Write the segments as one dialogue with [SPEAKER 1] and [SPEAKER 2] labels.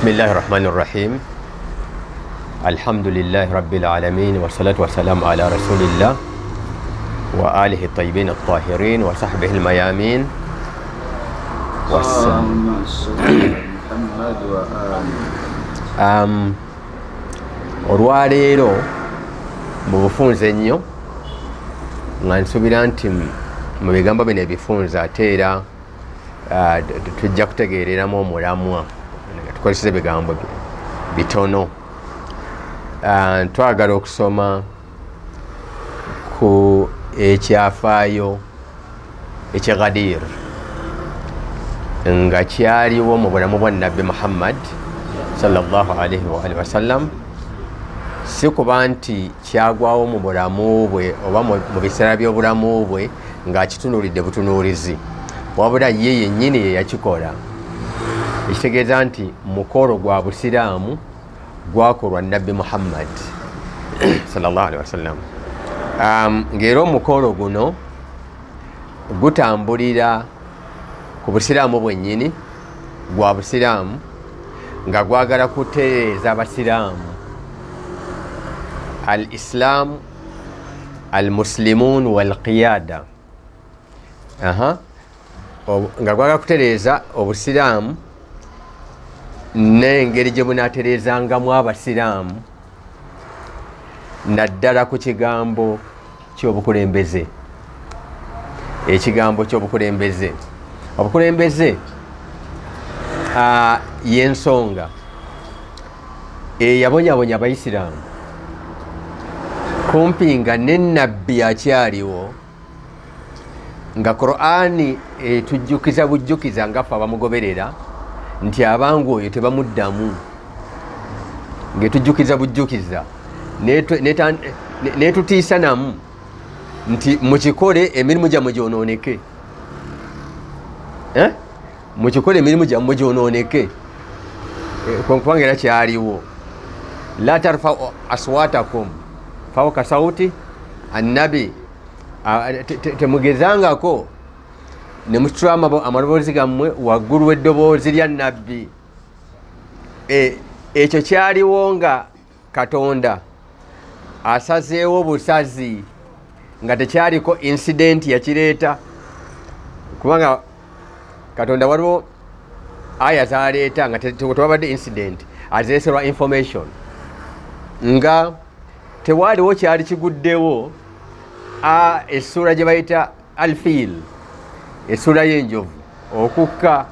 [SPEAKER 1] Bismillahi rahmani rahim. Alhamdulillahi rabbil alamin wa salatu wa salamu ala rasulillah wa alihi tayyibin at-tahirin wa sahbihi al-mayamin olwaleero mu bufunze ennyo nga nsuubira nti mu bigambo bino ebifunze ate era tujja kutegeereramu omulamwa nga tukozesa ebigambo bitono. Twagala okusoma ku ekyafaayo ekya Ghadir nga kyaliwo mu bulamu bwa Nabbi Muhammad sallallahu alaihi wa alihi wasallam, si kuba nti kyagwawo mu bulamu bwe oba mu biseera by'obulamu bwe ng'akitunuulidde butunuulizi, wabula ye yennyini ye yakikola. Ekitegeeza nti mukolo gwa busiraamu gwakolwa Nabbi Muhammad sallallahu alaihi wasallam. Ng'era omukolo guno gutambulira ku busiraamu bwennyini, gwa busiraamu nga gwagala kutereeza abasiraamu al islam al muslimun wal qiyada, nga gwagala kutereeza obusiraamu n'engeri gye bunaatereezangamu abasiraamu, naddala ku kigambo ky'obukulembeze. Ekigambo ky'obukulembeze, obukulembeze y'ensonga eyabonyabonya abaisiraamu kumpi nga n'ennabbi akyaliwo, nga Qur'ani etujjukiza bujjukiza nga ffe abamugoberera nti abangu oyo tebamuddamu, ng'etujjukiza bujjukiza netutiisa namu nti mukikole emirimu gyammwe gyonooneke, mukikole emirimu gyammwe gyonooneke. Kubanga era kyaliwo, la tarfau aswatakum fawqa sauti annabi, temugezangako ne musitula amaloboozi gammwe waggulu w'eddoboozi lya nabbi. Ekyo kyaliwo nga Katonda asazeewo obusazi, nga tekyaliko incidenti yakireeta, kubanga Katonda waliwo aya zaleeta nga tewabadde incident, azireeserwa information, nga tewaaliwo kyali kiguddewo. Essula gye bayita alfiil, essula y'enjovu, okukka,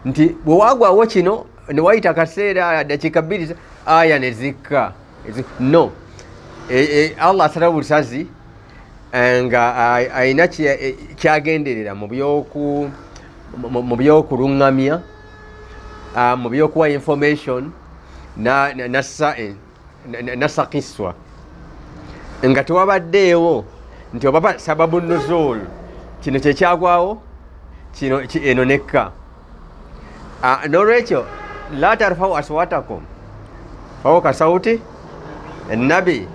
[SPEAKER 1] nti bwe wagwawo kino ne wayita akaseera dakiika bbiri aya ne zikka. No, Allah asalawo busazi nga ayina kyagenderera mu by'okuluŋŋamya, mu by'okuwa information nasakiswa, nga tewabaddeewo nti oba sababu nuzul kino kyekyagwawo kino eno nekka. N'olwekyo la tarfau aswatakum fawqa sauti ennabi,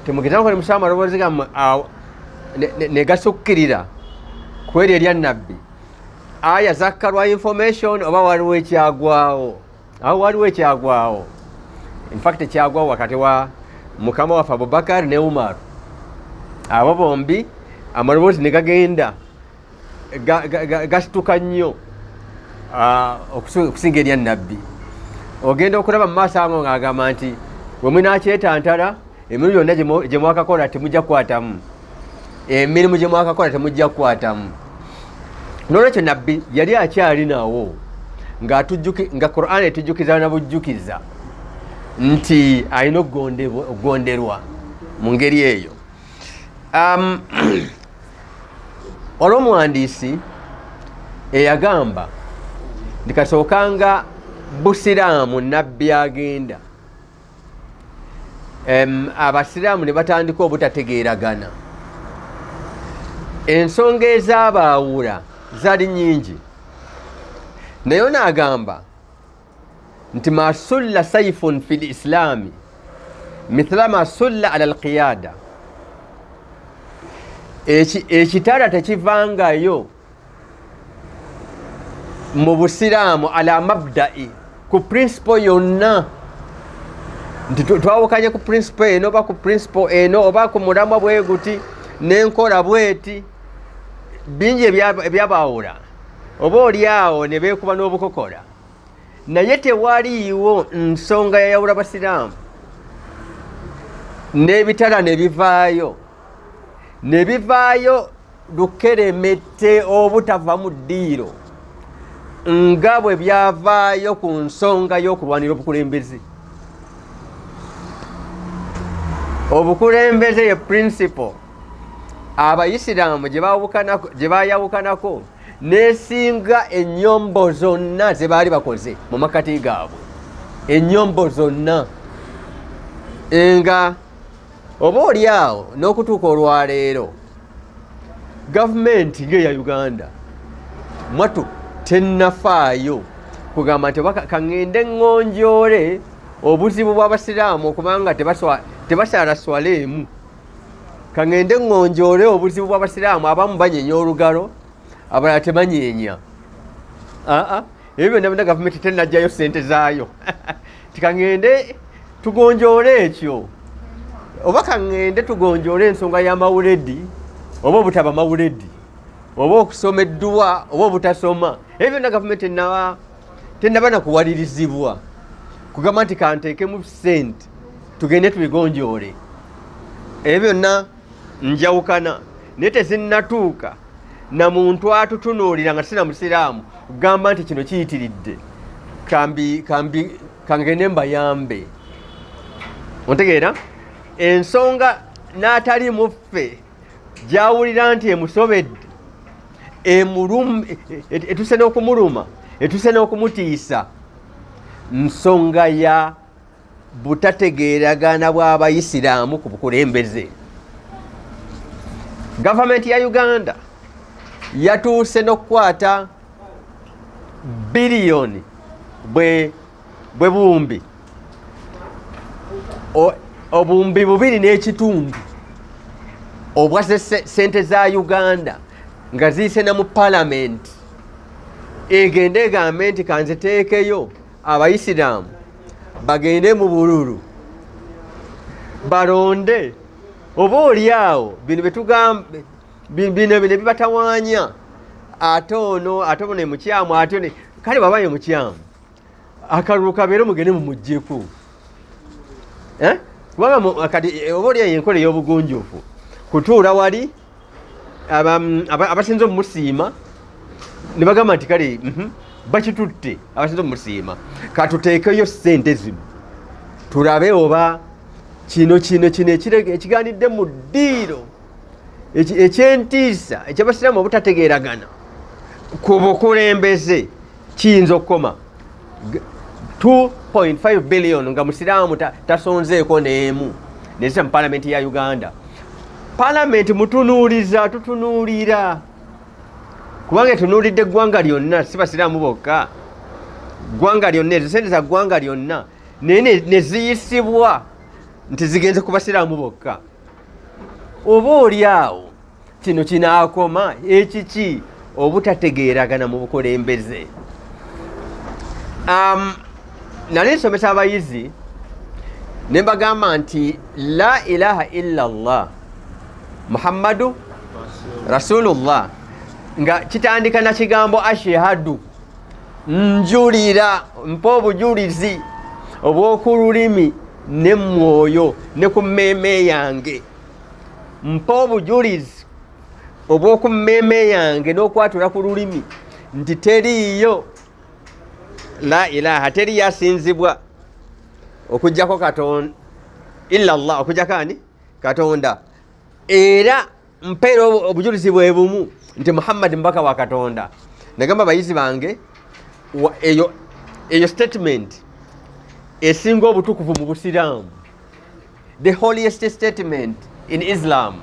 [SPEAKER 1] temugezako ne musaba amaloboozi gammwe ne gasukkirira ku eryo erya nabbi. Aya zakka lwa information oba waliwo ekyagwawo, awo waliwo ekyagwawo. In fact ekyagwawo wakati wa mukama waffe Abubakar ne Umar, abo bombi amaloboozi ne gagenda gasituka nnyo okusinga erya nabbi. Ogenda okulaba mu maaso ago ng'agamba nti bwe munaakyetantala emirimu gyonna gye mwakakola temujja kukwatamu, emirimu gye mwakakola temujja kukwatamu. N'olwekyo nabbi yali akyali nawo nga Qur'an etujjukiza na bujjukiza nti alina okugonderwa mu ngeri eyo. Olw'omuwandiisi eyagamba nti kasookanga busiraamu nabbi agenda, abasiraamu ne batandika obutategeeragana. Ensonga ezabaawula zaali nnyingi, naye n'agamba nti ma sulla saifun fi lislaami mithla ma sulla ala alqiyada, ekitala tekivangayo mu Busiraamu ala mabda'i ku principle yonna nti twawukanye ku principle eno oba ku principle eno oba ku mulamwa bwe guti n'enkola bweti bingi ebyabaawula oba oli awo ne beekuba n'obukokola naye tewaliiwo nsonga yayawula Basiraamu n'ebitala ne bivaayo lukeremete obutava mu ddiiro nga bwe byavaayo ku nsonga y'okulwanira obukulembeze ye principle Abayisiraamu gye bayawukanako n'esinga ennyombo zonna ze baali bakoze mu makati gaabwe, ennyombo zonna nga oba oli awo n'okutuuka olwaleero gavumenti ng'eya Uganda mwatu tennafaayo kugamba nti kaŋŋende ŋŋonjoole obuzibu bw'Abasiraamu okubanga tebasaalaswaleemu, kaŋŋende ŋŋonjoole obuzibu bw'Abasiraamu abamu banyeenya olugalo abalala tebanyeenya. Ebyo byonna byonna gavumenti tennajjayo ssente zaayo tikaŋŋende tugonjoole ekyo oba kaŋŋende tugonjoole ensonga y'amawuledi oba obutaba mawuledi oba okusoma edduwa oba obutasoma. Ebyo byonna gavumenti tennaba nakuwalirizibwa kugamba nti kanteekemu ssente tugende tubigonjoole. Ebyo byonna njawukana naye tezinnatuuka na muntu atutunuulira nga sina Musiraamu kugamba nti kino kiyitiridde kangende mbayambe. Ontegeera ensonga n'atali muffe gyawulira nti emusobedde etuse n'okumuluma etuse n'okumutiisa nsonga ya butategeeragana bw'Abayisiraamu ku bukulembeze. Gavumenti ya Uganda yatuuse n'okukwata biliyoni bwe buwumbi obuwumbi 2.5 obwa sente za Uganda nga ziyise na mu palamenti egende egambe nti kanziteekeyo Abayisiraamu bagende mu bululu balonde oba oli awo bino bino bibatawaanya ate ono mukyamu ate ono kale babaye mukyamu akalulu kabeere mugende mumuggyeko kubanga kati oba oli yenkola ey'obugunjufu kutuula wali abasinze omumusiima ne bagamba nti kale bakitutte abasinze omumusiima katuteekeyo ssente zino tulabe oba kino ekigaanidde mu ddiiro ekyentiisa eky'Abasiraamu obutategeeragana ku bukulembeze kiyinza okukoma 2.5 billion nga Musiraamu tasonzeeko n'emu nezita mu palamenti ya Uganda. Palamenti mutunuuliza tutunuulira kubanga etunuulidde eggwanga lyonna si Basiraamu bokka, ggwanga lyonna ezo sente za ggwanga lyonna naye ne ziyisibwa nti zigenze ku Basiraamu bokka. Oba oli awo kino kinaakoma ekiki obutategeeragana mu bukulembeze. Nali nsomesa abayizi ne mbagamba nti la ilaha illa Allah Muhammadu Rasulullah nga kitandika na kigambo ashhadu, njulira mpa obujulizi obw'oku lulimi ne mwoyo ne ku mmeeme yange, mpa obujulizi obw'oku mmeeme yange n'okwatula ku lulimi nti teriiyo la ilaha, teri yasinzibwa okujjako Katonda illa Allah, okujjako ani Katonda, era mpeera obujulizi bwe bumu nti Muhammad mbaka wa Katonda. Nagamba abayizi bange eyo statement esinga obutukuvu mu Busiraamu, the holiest statement in Islam,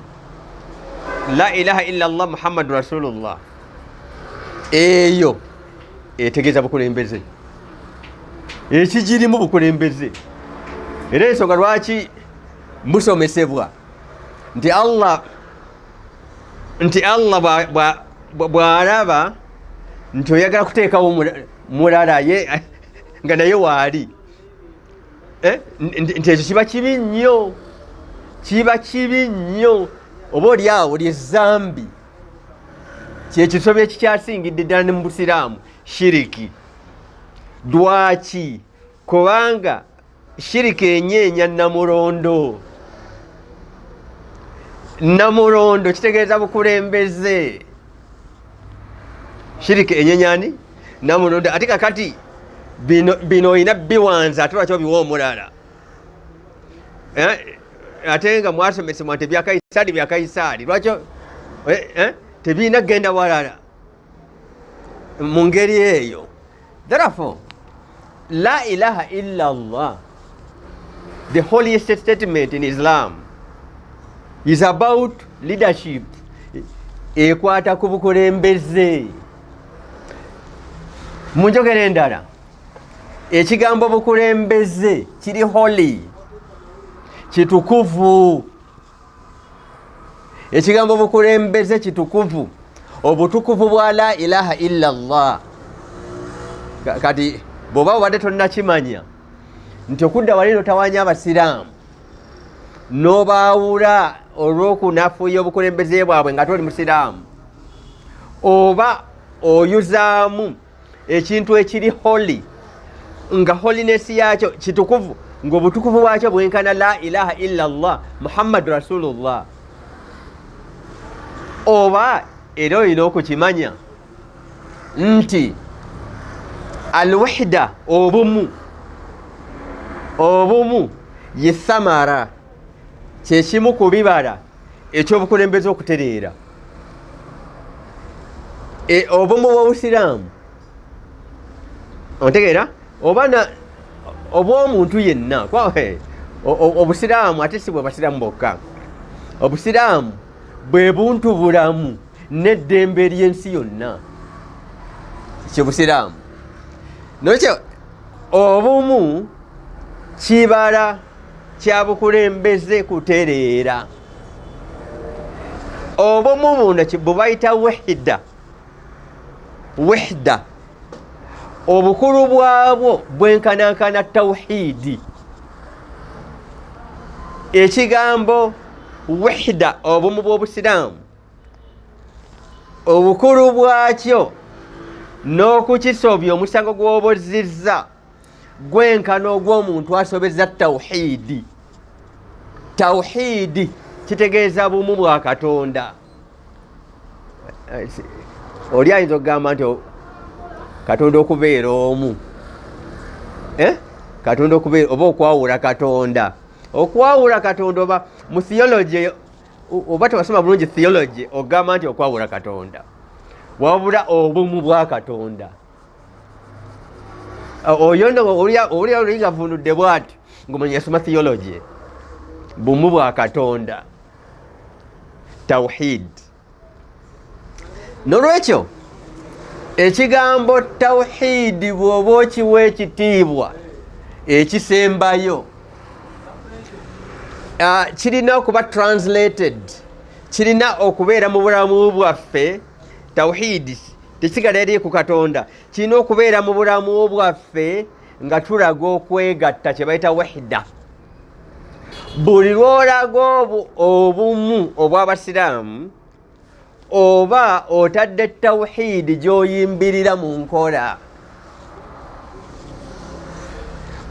[SPEAKER 1] la ilaha illa Allah Muhammad Rasulullah, eyo etegeeza bukulembeze, ekigirimu bukulembeze. Era ensonga lwaki musomesebwa nti Allah bw'alaba nti oyagala kuteekawo mulala nga naye waali nti ekyo kiba kibi nnyo, kiba kibi nnyo. Oba oli awo lyezambi, kyekisobyo ekikyasingidde ddala ne mu busiraamu, shiriki. Lwaki? Kubanga shiriki enyeenya namulondo. Namulondo kitegeeza bukulembeze. Shiriki enyenyani namulondo. Ate kakati bino olina biwanza ate lwaki obiwa omulala? Ate nga mwasomesebwa nti bya Kaisaali lwaki tebiina genda walala mu ngeri eyo. Therefore, la ilaha illa Allah, the holiest statement in Islam, is about leadership. Ekwata ku bukulembeze. Mu njogera endala, ekigambo bukulembeze kiri holy, kitukuvu. Ekigambo bukulembeze kitukuvu, obutukuvu bwa la ilaha illa Allah. Kati bw'oba obadde tonnakimanya nti okudda wali tawanya abasiraamu n'obaawula olw'okunafuya obukulembeze bwabwe nga toli musiraamu, oba oyuzaamu ekintu ekiri holy nga holiness yakyo kitukuvu, ng'obutukuvu bwakyo bwenkana la ilaha illa Allah Muhammadu Rasulullah, oba era olina okukimanya nti alwahda, obumu ye thamara, kyekimu ku bibala ekyobukulembeze okutereera. Obumu bw'obusiraamu ontegeera, obw'omuntu yenna. Obusiraamu ate si bwe basiraamu bokka. Obusiraamu bwe buntu bulamu n'eddembe ly'ensi yonna, kyebusiraamu. Nokyo obumu kibala kya bukulembeze kutereera. Obumu buno bwe bayita wahda, obukulu bwabwo bwenkanankana tawhidi. Ekigambo wahda, obumu bw'obusiraamu, obukulu bwakyo n'okukisobya omusango gw'obozizza gwenkana ogw'omuntu asobeza tawhidi. Tawhidi kitegeeza bumu bwa Katonda. Oli ayinza okugamba nti Katonda okubeera omu, Katonda okubeera, oba okwawula Katonda. Okwawula Katonda oba mu theology, oba tewasoma bulungi theology, ogamba nti okwawula Katonda, wabula obumu bwa Katonda. Oyo nno oli olinga avunudde bw'ati ng'omanyi yasoma theology. Bumu bwa Katonda, tawhid. Nolwekyo ekigambo tawhidi bw'oba okiwa ekitiibwa ekisembayo, kirina okuba translated, kirina okubeera mu bulamu bwaffe. Tawhidi tekisigala eri ku Katonda, kirina okubeera mu bulamu bwaffe nga tulaga okwegatta, kye bayita wahda. Buli lw'olaga obumu obw'abasiraamu, oba otadde tawhidi gy'oyimbirira mu nkola.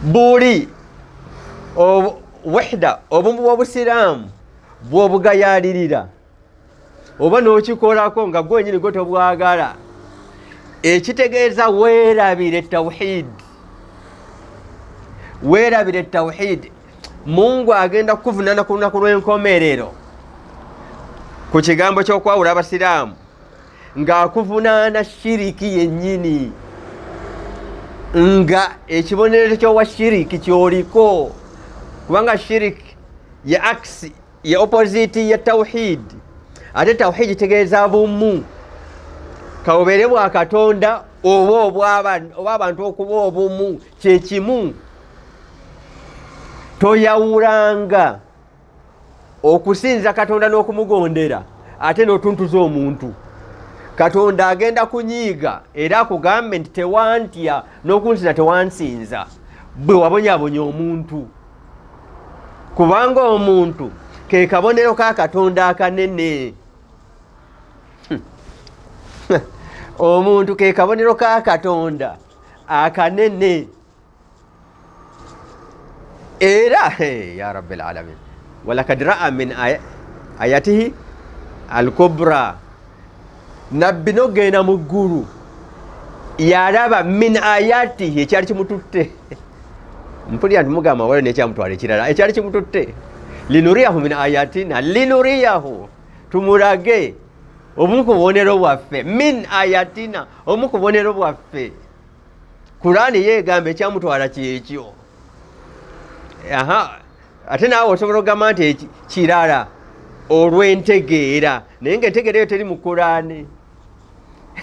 [SPEAKER 1] Buli wahda, obumu bw'obusiraamu bw'obugayaalirira oba n'okikolako nga gwenyini gwe tobwagala, ekitegeeza weerabire tawhid. Weerabire tawhid. Mungu agenda kukuvunaana ku lunaku lw'enkomerero ku kigambo ky'okwawula abasiraamu, ng'akuvunaana shiriki yennyini, nga ekibonero ky'owa shiriki kyoliko, kubanga shiriki ye aksi, ye opposite ya tawhid. Ate tawhid tegeeza bumu, kaobeere bwa Katonda oba abantu okuba obumu, kye kimu. Toyawulanga okusinza Katonda n'okumugondera ate n'otuntuza omuntu. Katonda agenda kunyiiga era akugambe nti tewantya n'okunsinza tewansinza bwe wabonyabonya omuntu, kubanga omuntu ke kabonero ka Katonda akanene. Omuntu ke kabonero ka Katonda akanene era ya rabbil alamin walakad ra'a min ayatihi al-kubra. Nabbi nogenda mu ggulu yalaba min ayatihi ekyali kimututte. Mpulira nti mugamba waliwo nekyamutwala ekirala ekyali kimututte. Linuriyahu min ayatina, linuriyahu tumulage obumu ku bubonero bwaffe, min ayatina obumu ku bubonero bwaffe. Kurani yegamba ekyamutwala kyekyo. Ate naawe osobola okugamba nti kirala olw'entegeera, naye ng'entegeera eyo teri mu Kurani.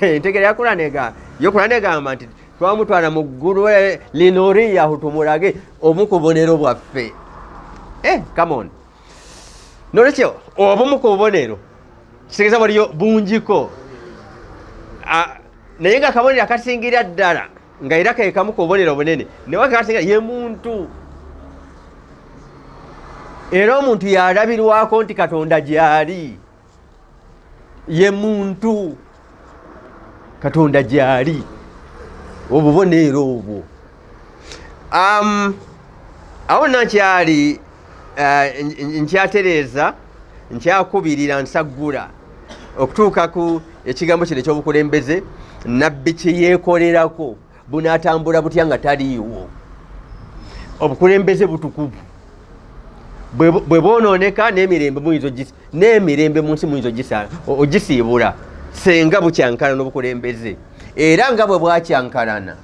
[SPEAKER 1] Entegeera ya Kurani egamba nti twamutwala mu ggulu linuriyahu tumulage obumu ku bubonero bwaffe. Come on. Nolekyo obumu ku bubonero kitegeeza waliyo bungiko, naye nga kabonero akasingira ddala nga era ke kamu ku bubonero bunene naye akasingira ye muntu. Era omuntu yalabirwako nti Katonda gyali, ye muntu Katonda gyali, obubonero obwo. Awo nakyali nkyatereeza nkyakubirira nsaggula okutuuka ku ekigambo kino ekyobukulembeze. Nabbi kyeyeekolerako bunaatambula butya nga taliiwo? Obukulembeze butukuvu bwe bwonooneka n'emirembe mu nsi muyinza ogisiibula senga bukyankalana n'obukulembeze. Era nga bwe bwakyankalana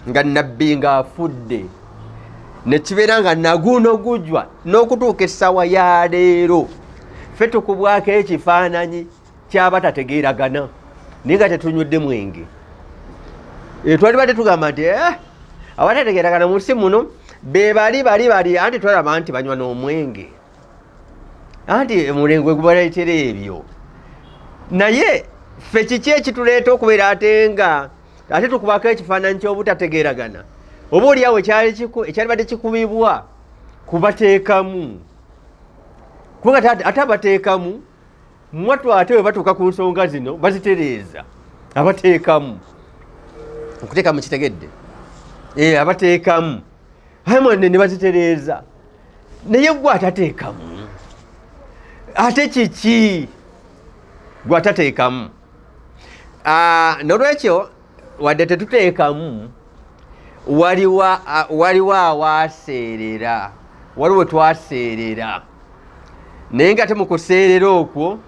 [SPEAKER 1] nga nabbi ng'afudde ne kibeera nga naguno gujwa n'okutuuka essaawa ya leero ffe tukubwako ekifaananyi ky'abatategeeragana naye nga tetunywedde mwenge. Twalibadde tugamba nti abatategeeragana mu nsi muno be bali anti twalaba nti banywa n'omwenge, anti omulengwe gubaleetera ebyo. Naye ffe kiki ekituleeta okubeera ate tukubako ekifaananyi ky'obutategeeragana? Oba oliawo ekyalibadde kikubibwa kubateekamu, kubanga ate abateekamu mwattu ate bwe batuuka ku nsonga zino bazitereeza. Abateekamu okuteekamu kitegedde, abateekamu mwanne ne bazitereeza, naye gwe atateekamu ate kiki gwe atateekamu? Nolwekyo wadde tetuteekamu waliwo awaaseerera, waliwo twaseerera, naye nga te mu kuseerera okwo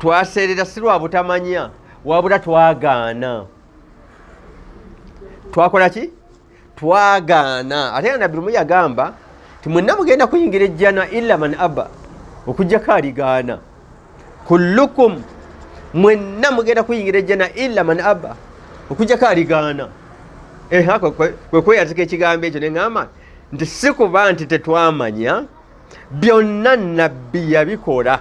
[SPEAKER 1] twaseerera si lwa butamanya wabula twagaana. Twakola ki? Twagaana. Ate nga Nabbi lumu yagamba ti mwenna mugenda kuyingira ejjana illa man aba, okuggyako aligaana. Kullukum, mwenna mugenda kuyingira ejjana illa man aba, okuggyako aligaana. Kwe kweyazika ekigambo ekyo neŋŋamba nti si kuba nti tetwamanya, byonna Nabbi yabikola.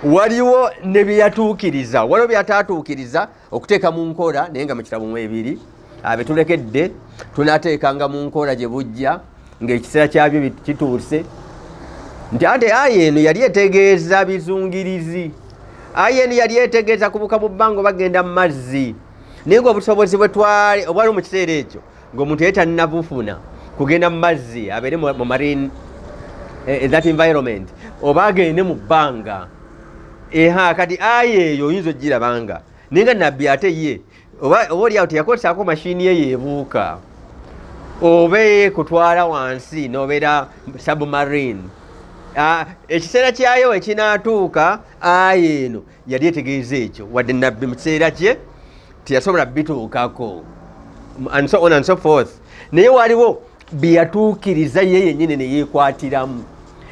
[SPEAKER 1] Waliwo ne bye yatuukiriza, waliwo byataatuukiriza okuteeka mu nkola, naye nga mu kitabo mu ebiri abetulekedde tunaateekanga mu nkola gye bujja ng'ekiseera kyabyo kituuse. Nti ate aya eno yali etegeeza bizungirizi, aya eno yali etegeeza kubuka mu bbanga bagenda mu mazzi, naye ng'obusobozi bwe obwali mu kiseera ekyo ng'omuntu yali tannabufuna kugenda mu mazzi abeere mu marine that environment, oba agende mu bbanga. Kati aya eyo oyinza ogirabanga, naye nga Nabbi ate ye oba oliawo teyakolesaako mashini ye yeebuuka, oba kutwala wansi n'obeera submarine. Ekiseera kyayo ekinaatuuka aya eno yali etegeeza ekyo, wadde Nabbi mu kiseera kye teyasobola bituukako, and so on and so forth. Naye waliwo bye yatuukiriza ye yennyini ne yeekwatiramu.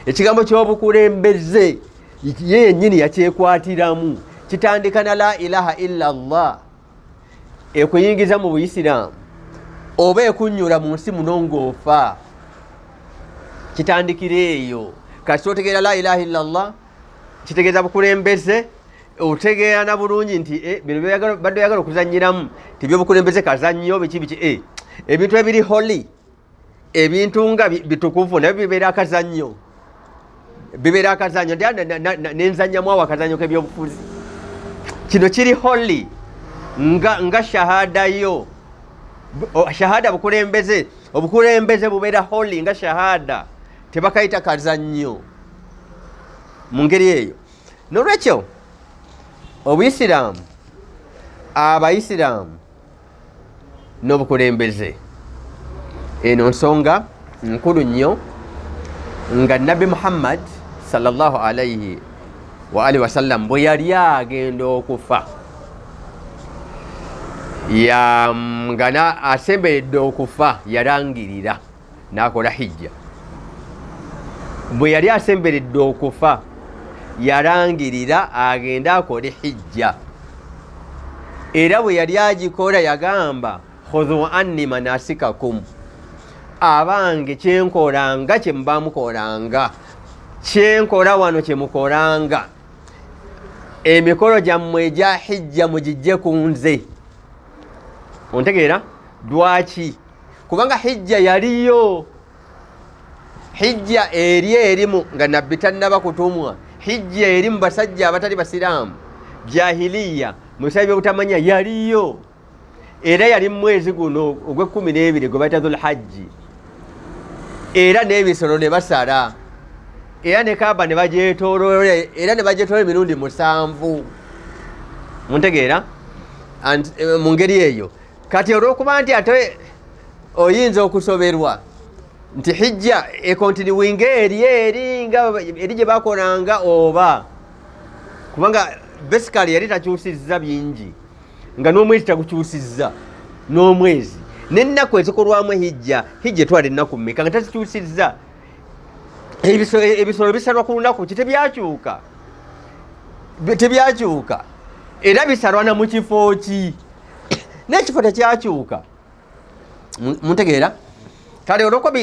[SPEAKER 1] Ekigambo ky'obukulembeze ye yennyini yakyekwatiramu. Kitandika na la ilaha illa Allah, ekuyingiza mu Buyisiraamu oba ekunnyula mu nsi muno ng'ofa, kitandikira eyo. Kati otegeera la ilaha illa Allah kitegeeza bukulembeze, otegeera na bulungi nti bino badde oyagala okuzanyiramu tibyobukulembeze kazannyo biki ebintu ebiri holy ebintu nga bitukuvu nabyo bibeera akazannyo nenzannyamu awo akazannyo k'ebyobufuzi. Kino kiri holy nga shahadayo. Shahada obukulembeze bubeera holy nga shahada, tebakayita kazannyo mu ngeri eyo. Nolwekyo Obuyisiraamu, Abayisiraamu n'obukulembeze, eno nsonga nkulu nnyo nga Nabbi Muhammad sallallahu alaihi wa alihi wasallam bwe yali agenda okufa, ngana asemberedde okufa, yarangirira n'akola hijja. Bwe yali asemberedde okufa yarangirira agenda akole hijja, era bwe yali agikola yagamba khudhu anni manasikakum, abange kyenkolanga kyemuba mukolanga, kyenkola wano kyemukolanga, emikolo gyammwe egya hijja mugijje ku nze. Ontegeera lwaki? Kubanga hijja yaliyo, hijja erimu nga nabbi tannaba kutumwa, hijja eri mu basajja abatali basiraamu jahiliya mu biseera by'obutamanya yaliyo, era yali mu mwezi guno ogw'e12 gwe bayita Dhul Hajji, era n'ebisolo ne basala, era ne Kaaba ne bagyetooloola, era ne bagyetooloola emirundi 7. Muntegeera mu ngeri eyo. Kati olw'okuba nti ate oyinza okusoberwa nti hijja ekontinuwinga eri gye bakolanga, oba kubanga basically yali takyusizza bingi, nga n'omwezi tagukyusizza, n'omwezi n'ennaku ezikolwamu hijja etwala ennaku mmeka nga tazikyusizza. Ebisolo bisalwa ku lunaku tebyakyuka, era bisalwa na mu kifo ki, n'ekifo tekyakyuka. Muntegeera? Kale olw'okuba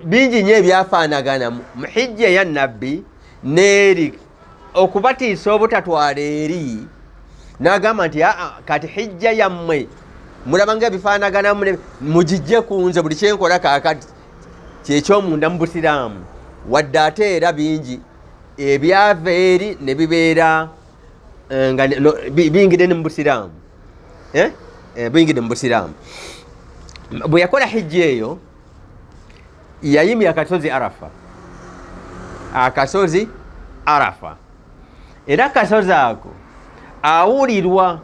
[SPEAKER 1] bingi nnyo ebyafaanagana mu hijja ya nabbi n'eri okubatiisa obutatwala eri, n'agamba nti kati hijja yammwe mulaba nga bifaanaganamu, mugijje ku nze, buli kyenkola kaakati kyekyomunda mu Busiraamu, wadde ate era bingi ebyava eri ne bibeera nga biyingidde ne mu Busiraamu, biyingidde mu Busiraamu. Bwe yakola hijja eyo yayimya akasozi Arafa, era akasozi ako awulirwa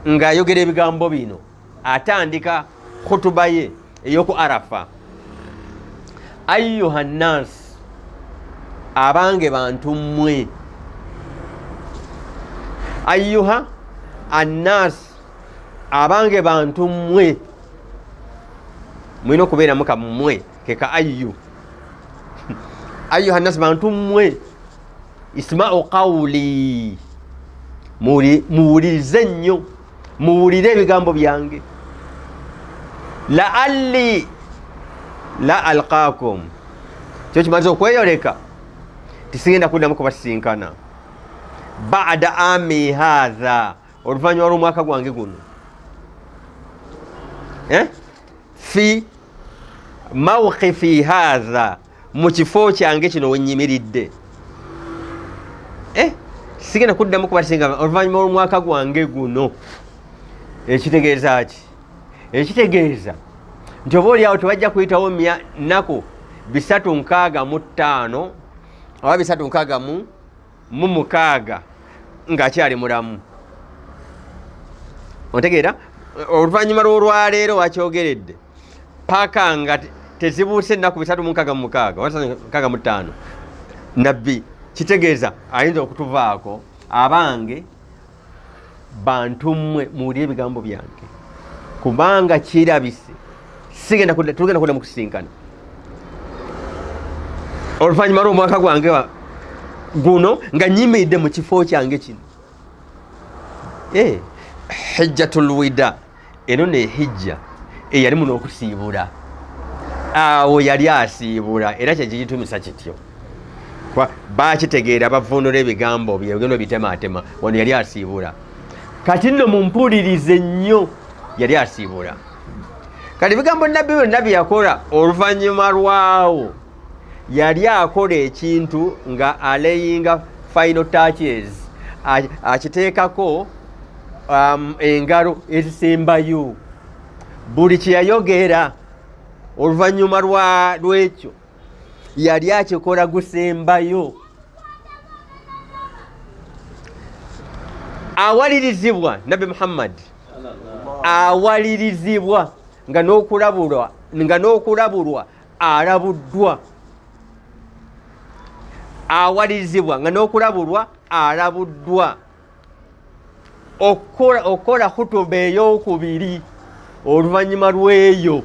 [SPEAKER 1] ng'ayogera ebigambo bino, atandika khutuba ye ey'oku Arafa: ayyuha nnas, abange bantu mmwe, ayyuha annas, abange bantu mmwe, mwina okubeeramu kammwe keka ayyu. Ayyuha nnas, bantu mmwe, isma'u qawli, muwulirize nnyo, muwulire ebigambo byange. La'alli la alqaakum, kyo kimaze okweyoleka tisigenda kuddamu kubasisinkana. Ba'da ami haadha, oluvannyuma lw'omwaka gwange guno, fi mawqifi haadha, mu kifo kyange kino wennyimiridde. Sigenda kuddamu kubasisinkana oluvannyuma lw'omwaka gwange guno. Ekitegeeza ki? Ekitegeeza nti oba oliawo tewajja kuyitawo nnaku 365 oba 366 ng'akyali mulamu. Otegeera? Oluvannyuma lw'olwaleero wakyogeredde paka nga tezibuuse ennaku 366 oba 365, nabbi kitegeeza ayinza okutuvaako, abange bantu mmwe, muwulire ebigambo byange, kubanga kirabise tugenda kudda mu kusisinkana. Oluvannyuma lw'omwaka gwange guno nga nyimiridde mu kifo kyange kino. Hijjatul wida, eno ne hijja eyalimu n'okusiibula. Awo yali asiibula, era kyekigitumisa kityo. bakitegeera bavunula ebigambo byegendo bitemaatema wano yali asiibula kati nno mumpulirize nnyo yali asiibula kati bigambo nabbi byonna byeyakola oluvannyuma lwawo yali akola ekintu nga alayinga final touches akiteekako engalo ezisembayo buli kyeyayogera oluvannyuma lwekyo yali akikola gusembayo awalirizibwa nabbi Muhammad awalirizibwa nga n'okulabulwa alabuddwa awalirizibwa nga n'okulabulwa alabuddwa okola khutuba ey'okubiri oluvannyuma lw'eyo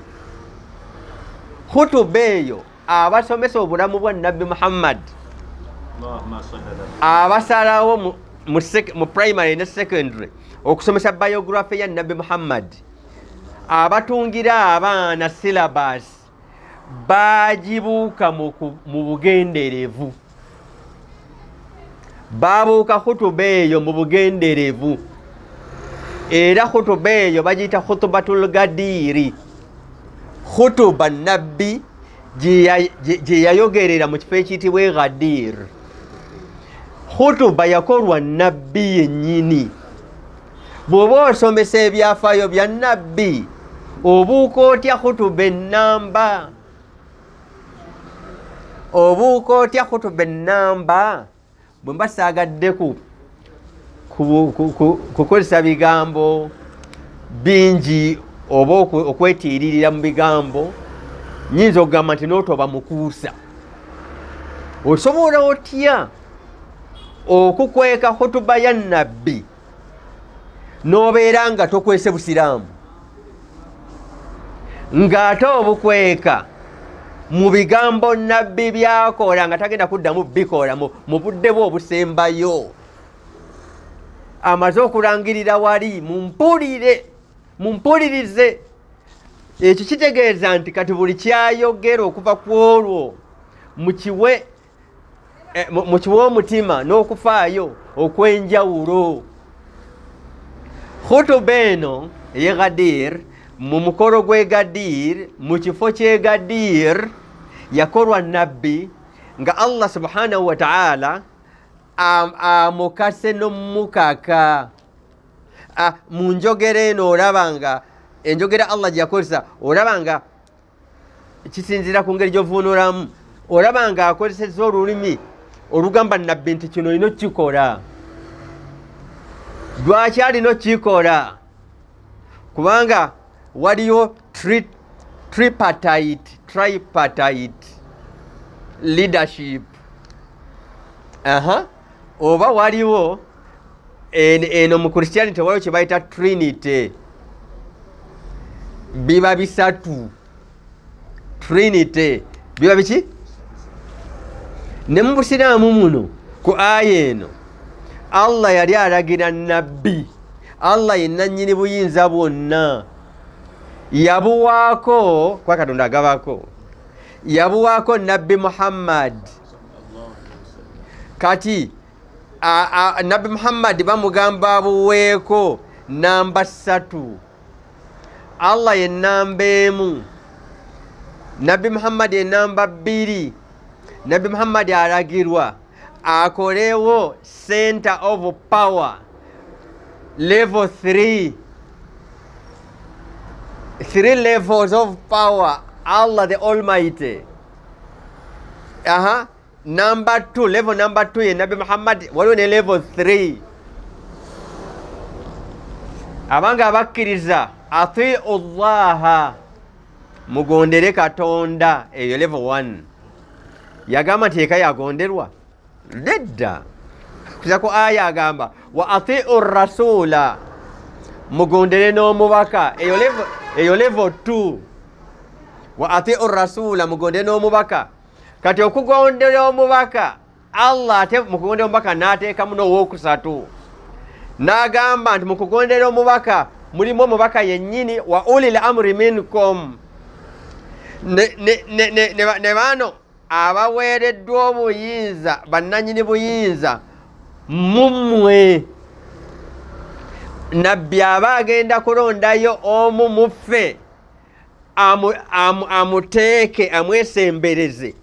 [SPEAKER 1] khutuba eyo abasomesa obulamu bwa nabbi Muhammad abasalawo mu primary ne secondary okusomesa biography ya nabbi Muhammad abatungira abaana syllabus bagibuuka mu bugenderevu babuuka khutuba eyo mu bugenderevu era khutuba eyo bagiyita khutubatul gadiri khutuba nabbi gye yayogerera mu kifo ekiyitibwa Ghadir khutuba yakolwa nabbi yennyini bw'oba osomesa ebyafaayo bya nabbi obuuka otya khutuba ennamba obuuka otya khutuba ennamba bwe mba saagadde kukozesa bigambo bingi oba okwetiiririra mu bigambo nyinza okugamba nti n'otoba mukuusa osobola otya okukweka khutuba ya nabbi n'obeera nga tokwese busiraamu ng'ate obukweka mu bigambo nabbi byakola nga tagenda kuddamu bikola mu budde bwe obusembayo amaze okulangirira wali mumpulirize ekyo kitegeeza nti kati buli kyayogera okuva ku olwo mukiwe omutima n'okufaayo okw'enjawulo khutuba eno eye Ghadir mu mukolo gwe Ghadir mu kifo kye Ghadir yakolwa nabbi nga Allah subhanahu wa ta'ala amukase n'omukaka mu njogera eno olaba nga enjogera Allah gye yakozesa olaba nga kisinzira ku ngeri gy'ovunulamu olaba nga akozesezza olulimi olugamba nabbi nti kino olina okukikola lwaki alina okukikola kubanga waliyo tripartite leadership oba waliwo eno mu Christianity waliwo kye bayita Trinity biba bisatu Trinity biba biki ne mu Busiraamu muno ku aya eno Allah yali alagira nabbi Allah yenna nnyini buyinza bwonna yabuwaako kwa Katonda agabako yabuwaako nabbi Muhammad kati nabbi Muhammad bamugamba abuweeko namba 3 Allah ye namba 1 nabbi Muhammad ye namba 2 nabbi Muhammad alagirwa akolewo center of power level 3 levels of power Allah the Almighty number 2 level number 2 ye nabbi Muhammad waliwo ne level 3 abanga abakkiriza atiu llaha mugondere Katonda eyo level 1 yagamba nti eka yagonderwa nedda kuza ku aya agamba wa atiu rasula mugondere n'omubaka eyo level 2 wa atiu rasula mugondere n'omubaka kati okugondera omubaka Allah ate mukugondera omubaka n'ateekamu n'owookusatu n'agamba nti mukugondera omubaka mulimu omubaka yennyini wa ulil amri minkum ne bano abaweereddwa obuyinza bannannyini buyinza mummwe. Nabbi aba agenda kulondayo omu mu ffe amuteeke amwesembereze.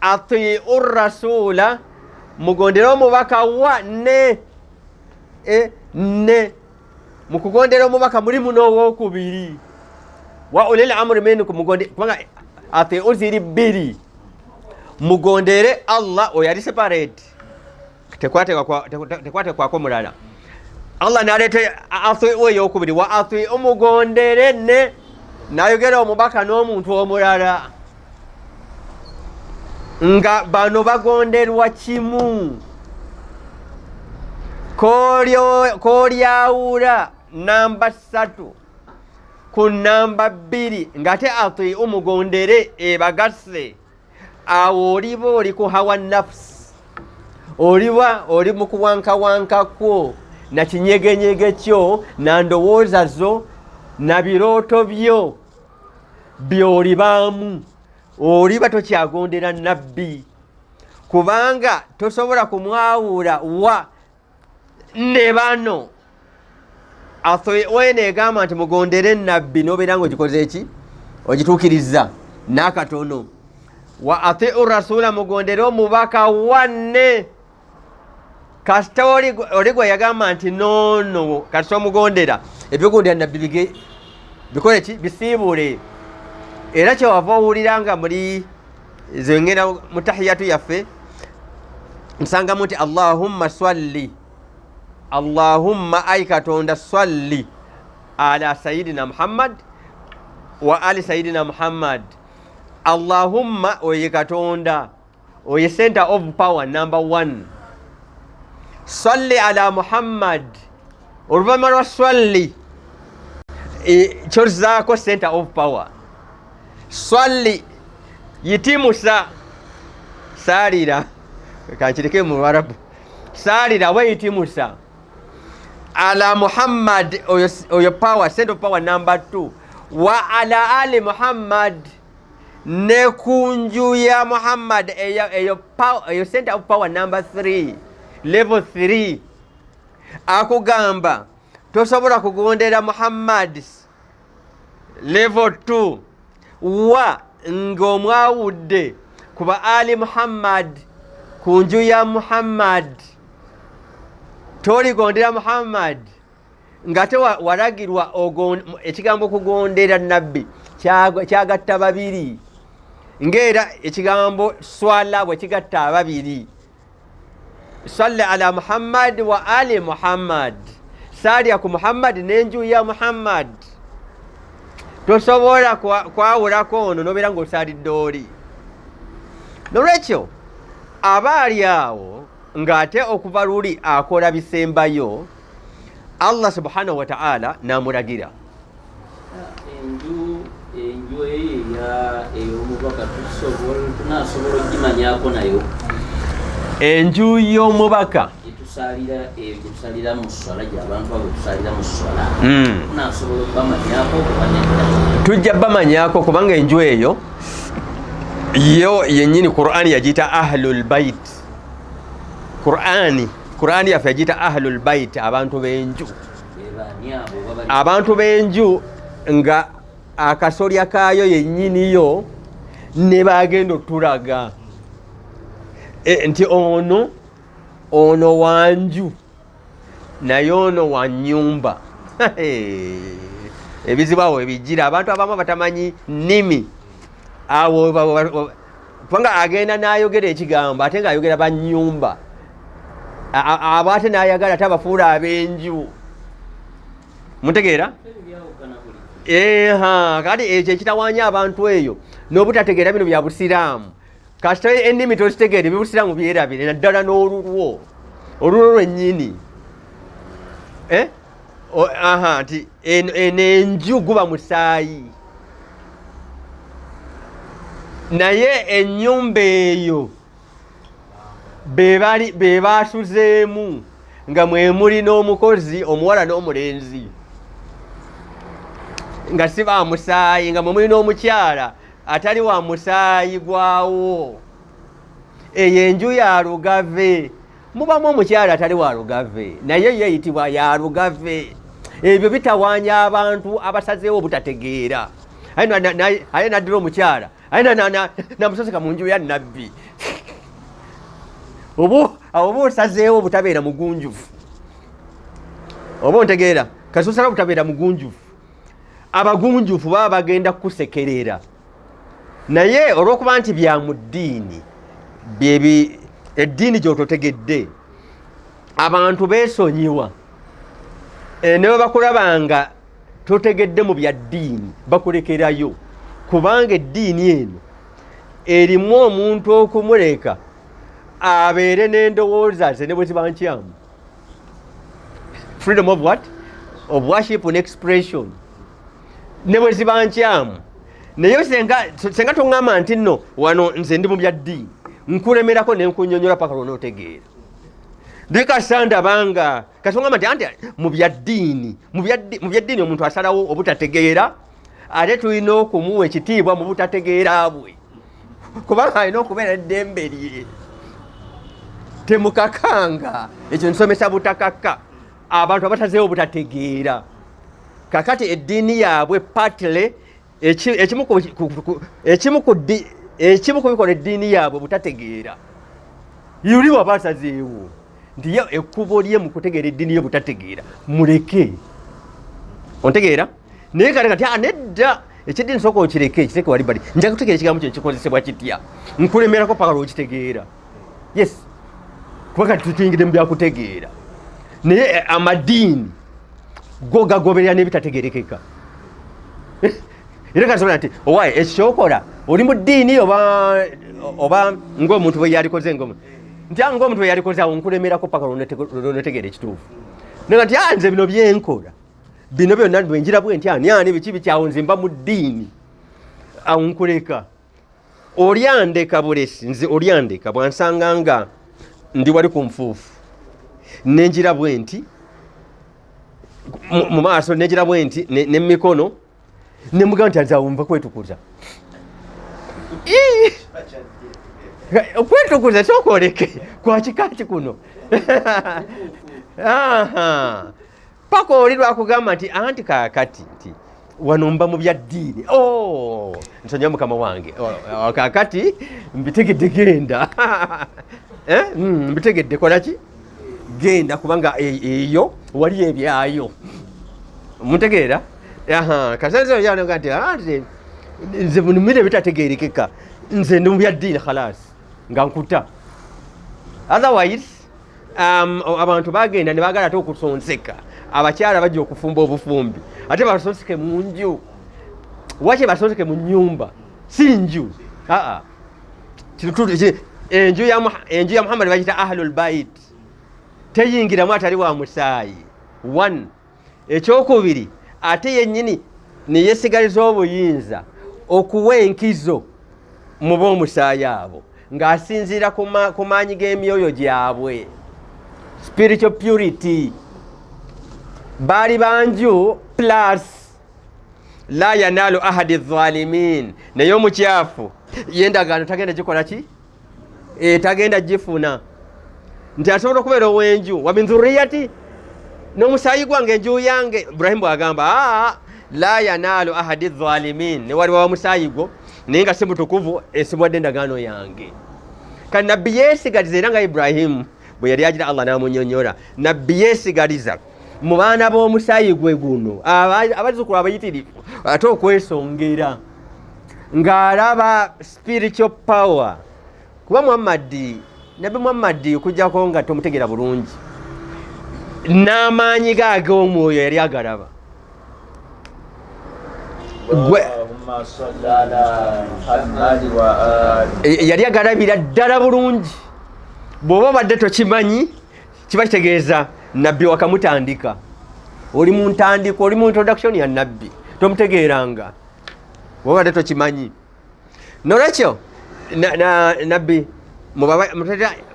[SPEAKER 1] Atiu rasula, mugondere omubaka wa ne mu kugondera omubaka mulimu n'owokubiri. Wa ulil amri minkum, kubanga atiu ziri bbiri. Mugondere Allah oyo yali separate, tekwatekwako mulala. Allah naleeta atiu eyokubiri, wa atiu mugondere ne nayogera omubaka n'omuntu omulala, nga bano bagonderwa kimu. Kolyawula namba 3 ku namba 2 ngate atiu mugondere ebagase. Awo oliba oli ku hawa nafsi, oliba oli mu kuwankawankakwo na kinyegenyege kyo na ndowooza zo na birooto byo by'olibaamu. Oliba tokyagondera nabbi, kubanga tosobola kumwawula wa ne bano. Wena egamba nti mugondere nabbi n'obeera ng'ogikoze eki, ogituukiriza n'akatono. Wa atiu rasula, mugondere omubaka wanne. Kasita oli gwe yagamba nti nono, kasita omugondera ebyogondera nabbi bikole ki, bisiibule. Era kyewava owulira nga muri zengera mu tahiyatu yaffe nsangamu nti Allahumma swalli, Allahumma ay Katonda swalli ala sayidina Muhammad wa ali sayidina Muhammad. Allahumma oye Katonda, oye center of power number 1. Swalli ala Muhammad, oluvannyuma lwa swalli kyozaako center of power. Swalli yitimusa, saalira, kankireke mu Arabu, saalira we yitimusa. Ala Muhammad, oyo power, center of power number 2. Wa ala ali Muhammad, ne kunju ya Muhammad, eyo center of power number 3, level 3. Akugamba tosobola kugondera Muhammad level 2 wa ng'omwawudde kuba ali Muhammad, kunju ya Muhammad. Toligondera Muhammad ngate walagirwa ekigambo kugondera nabbi kyagatta babiri, ng'era ekigambo swala bwe kigatta ababiri. Salli ala Muhammad wa ali Muhammad, saalya ku Muhammad n'enju ya Muhammad. Tosobola kwawulako ono n'obeera ng'osaalidde oli. Nolwekyo abaali awo ng'ate okuva luli akola bisembayo, Allah subhanahu wa ta'ala n'amulagira.
[SPEAKER 2] Enju ey'omubaka tunasobola okgimanyako nayo.
[SPEAKER 1] Enju y'omubaka
[SPEAKER 2] gyetusalira mu swala, gy'abantu abo tusalira mu swala, tunasobola okubamanyako
[SPEAKER 1] tujja bamanyako, kubanga enju eyo yo yennyini Qur'ani yagiyita ahlul bait. Qur'ani yaffe yagiyita ahlul bait, abantu b'enju. Abantu b'enju nga akasolya kaayo yennyini yo ne bagenda otulaga nti ono wanju naye ono wa nnyumba. Ebizibu awo ebijjira, abantu abamu batamanyi nnimi awo, kubanga agenda n'ayogera ekigambo ate ng'ayogera ba nnyumba, abo ate n'ayagala ate abafuula ab'enju. Mutegeera? Kati ekyo ekitawaanya abantu eyo n'obutategeera bino bya busiraamu. Kasita ennimi tozitegeera, ebyobusiraamu byerabire, naddala n'olulwo lwennyini. Nti enju guba musaayi, naye ennyumba eyo be baasuzeemu nga mwe muli n'omukozi omuwala n'omulenzi, nga si ba musaayi, nga mwe muli n'omukyala atali wa musaayi gwawo, eyo enju ya Lugave. Mubamu omukyala atali wa Lugave naye yeyitibwa ya Lugave. Ebyo bitawaanya abantu abasazeewo obutategeera. Aye naddira omukyala aye namusoseka mu nju ya Nabbi. Oba osazeewo obutabeera mugunjufu, oba ontegeera kasosala obutabeera mugunjufu, abagunjufu baba bagenda kukusekerera. Naye olw'okuba nti bya mu ddiini, eddiini gy'ototegedde, abantu beesonyiwa ne bwe bakulabanga totegedde mu bya ddiini bakulekerayo, kubanga eddiini eno erimu omuntu okumuleka abeere n'endowooza ze ne bwe ziba nkyamu. Freedom of what? Of worship and expression. Ne bwe ziba nkyamu. Naye senga toŋŋamba nti nno wano nze ndi mu bya ddiini nkulemerako ne nkunnyonnyola paka lw'onootegeera. Ndikasanda banga kasonga nti anti mu bya ddiini omuntu asalawo obutategeera, ate tulina okumuwa ekitiibwa mu butategeera bwe, kubanga alina okubeera eddembe lye. Temukakanga, ekyo nsomesa butakaka abantu abatazeewo obutategeera. Kakati eddiini yaabwe patile ekimu ku bikola eddiini yaabwe butategeera. Yuli waba asazeewo nti ye ekkubo lye mu kutegeera eddiini ye butategeera, muleke. Ontegeera? Naye kati nedda ekiddiini sooka okireke, ekiteke wali bali nja kutegeera ekigambo kyo kikozesebwa kitya, nkulemerako paka lw'okitegeera. Yes, kuba kati tutuyingidde mu byakutegeera. Naye amadiini go gagoberera n'ebitategeerekeka. Era kasobola nti owaaye ekyokola oli mu ddiini oba ng'omuntu bwe yalikoze nti ng'omuntu bwe yalikoze awo nkulemerako paka lw'onotegeera ekituufu. Naye nti nze bino byenkola bino byonna bwe njira bwe nti ani biki bikyawo nze mba mu ddiini, awo nkuleka. Olyandeka bulesi, nze olyandeka bwansanga nga ndi wali ku nfuufu nenjira bwe nti mu maaso nenjira bwe nti n'emikono nemugamba nti nze awo nva kwetukuza. Okwetukuza sooka oleke kwa kikaaki kuno. Paka oli lwakugamba nti anti kaakati nti wano mba mu bya ddiini. Nsonyiwa mukama wange, kaakati mbitegedde genda. Mbitegedde kolaki? Genda, kubanga eyo wali ebyayo. Muntegeera? Kasanze oyanaga nti nze munumire bitategeerekeka, nze ndi mu bya ddiini khalas nga nkuta. Otherwise abantu bagenda ne baagala ate okusonseka. Abakyala bajja okufumba obufumbi ate basonseke mu nju. Waki basonseke mu nnyumba si nju? Enju ya Muhammad bagita ahlul bait, teyingiramu atali wa musaayi. 1. Ekyokubiri, ate yennyini ne yeesigaliza obuyinza okuwa enkizo mu b'omusaayi abo ng'asinziira ku maanyi g'emyoyo gyabwe, spiritual purity. Baali banju plus la yanalu ahadi dhalimin. Naye omukyafu yendagaano tagenda gikola ki? Tagenda gifuna. Nti asobola okubeera ow'enju wa min dhurriyati, n'omusaayi gwange enju yange. Ibrahimu bw'agamba la yanalu ahadi dhalimin, ne waliwo omusaayi gwo naye nga si mutukuvu, esibwadde endagaano yange. Kati nabbi yeesigaliza, era nga Ibrahimu bwe yali agira Allah n'amunnyonnyola, nabbi yeesigaliza mu baana b'omusaayi gwe guno abazzukulu abayitirivu ate okwesongera ng'alaba spiritual power. Kuba nabbi Muhammadi okujjako nga tomutegeera bulungi, n'amaanyi ge ag'omwoyo yali agalaba. Yali agalabira ddala bulungi. Bw'oba obadde tokimanyi kiba kitegeeza nabbi wakamutandika. Oli mu ntandiko, oli mu introduction ya nabbi, tomutegeeranga bw'oba obadde tokimanyi. Nolwekyo nabbi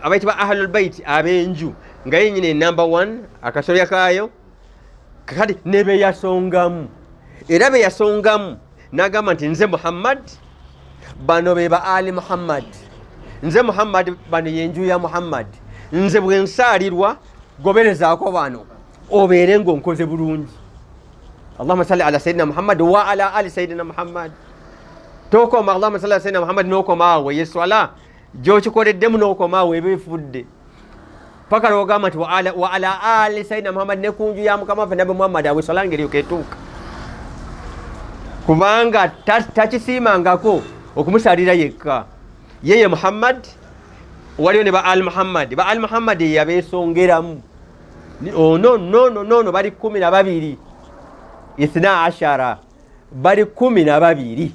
[SPEAKER 1] abayitibwa ahlul bait, ab'enju, nga yennyini number 1 akasolya kaayo. Kati ne be yasongamu, era be yasongamu n'agamba nti nze Muhammad, bano be ba Ali Muhammad, nze Muhammad bano yenju ya Muhammad nze bwe nsaalirwa goberezaako bano obeere ng'onkoze bulungi. Allahumma salli ala sayyidina Muhammad wa ala ali sayyidina Muhammad. Tokoma Allahumma salli ala sayyidina Muhammad n'okomaawo ye swala gy'okikoleddemu n'okomaawo eba efudde paka lwogamba nti wa ala ali sayyidina Muhammad ne kunju ya mukama waffe nabbi Muhammad awe swala ngeri yokeetuuka, kubanga takisiimangako okumusalira yekka. Yeye Muhammad waliyo ne ba al Muhammad. Ba al Muhammad yabeesongeramu no bali 12 12 bali 12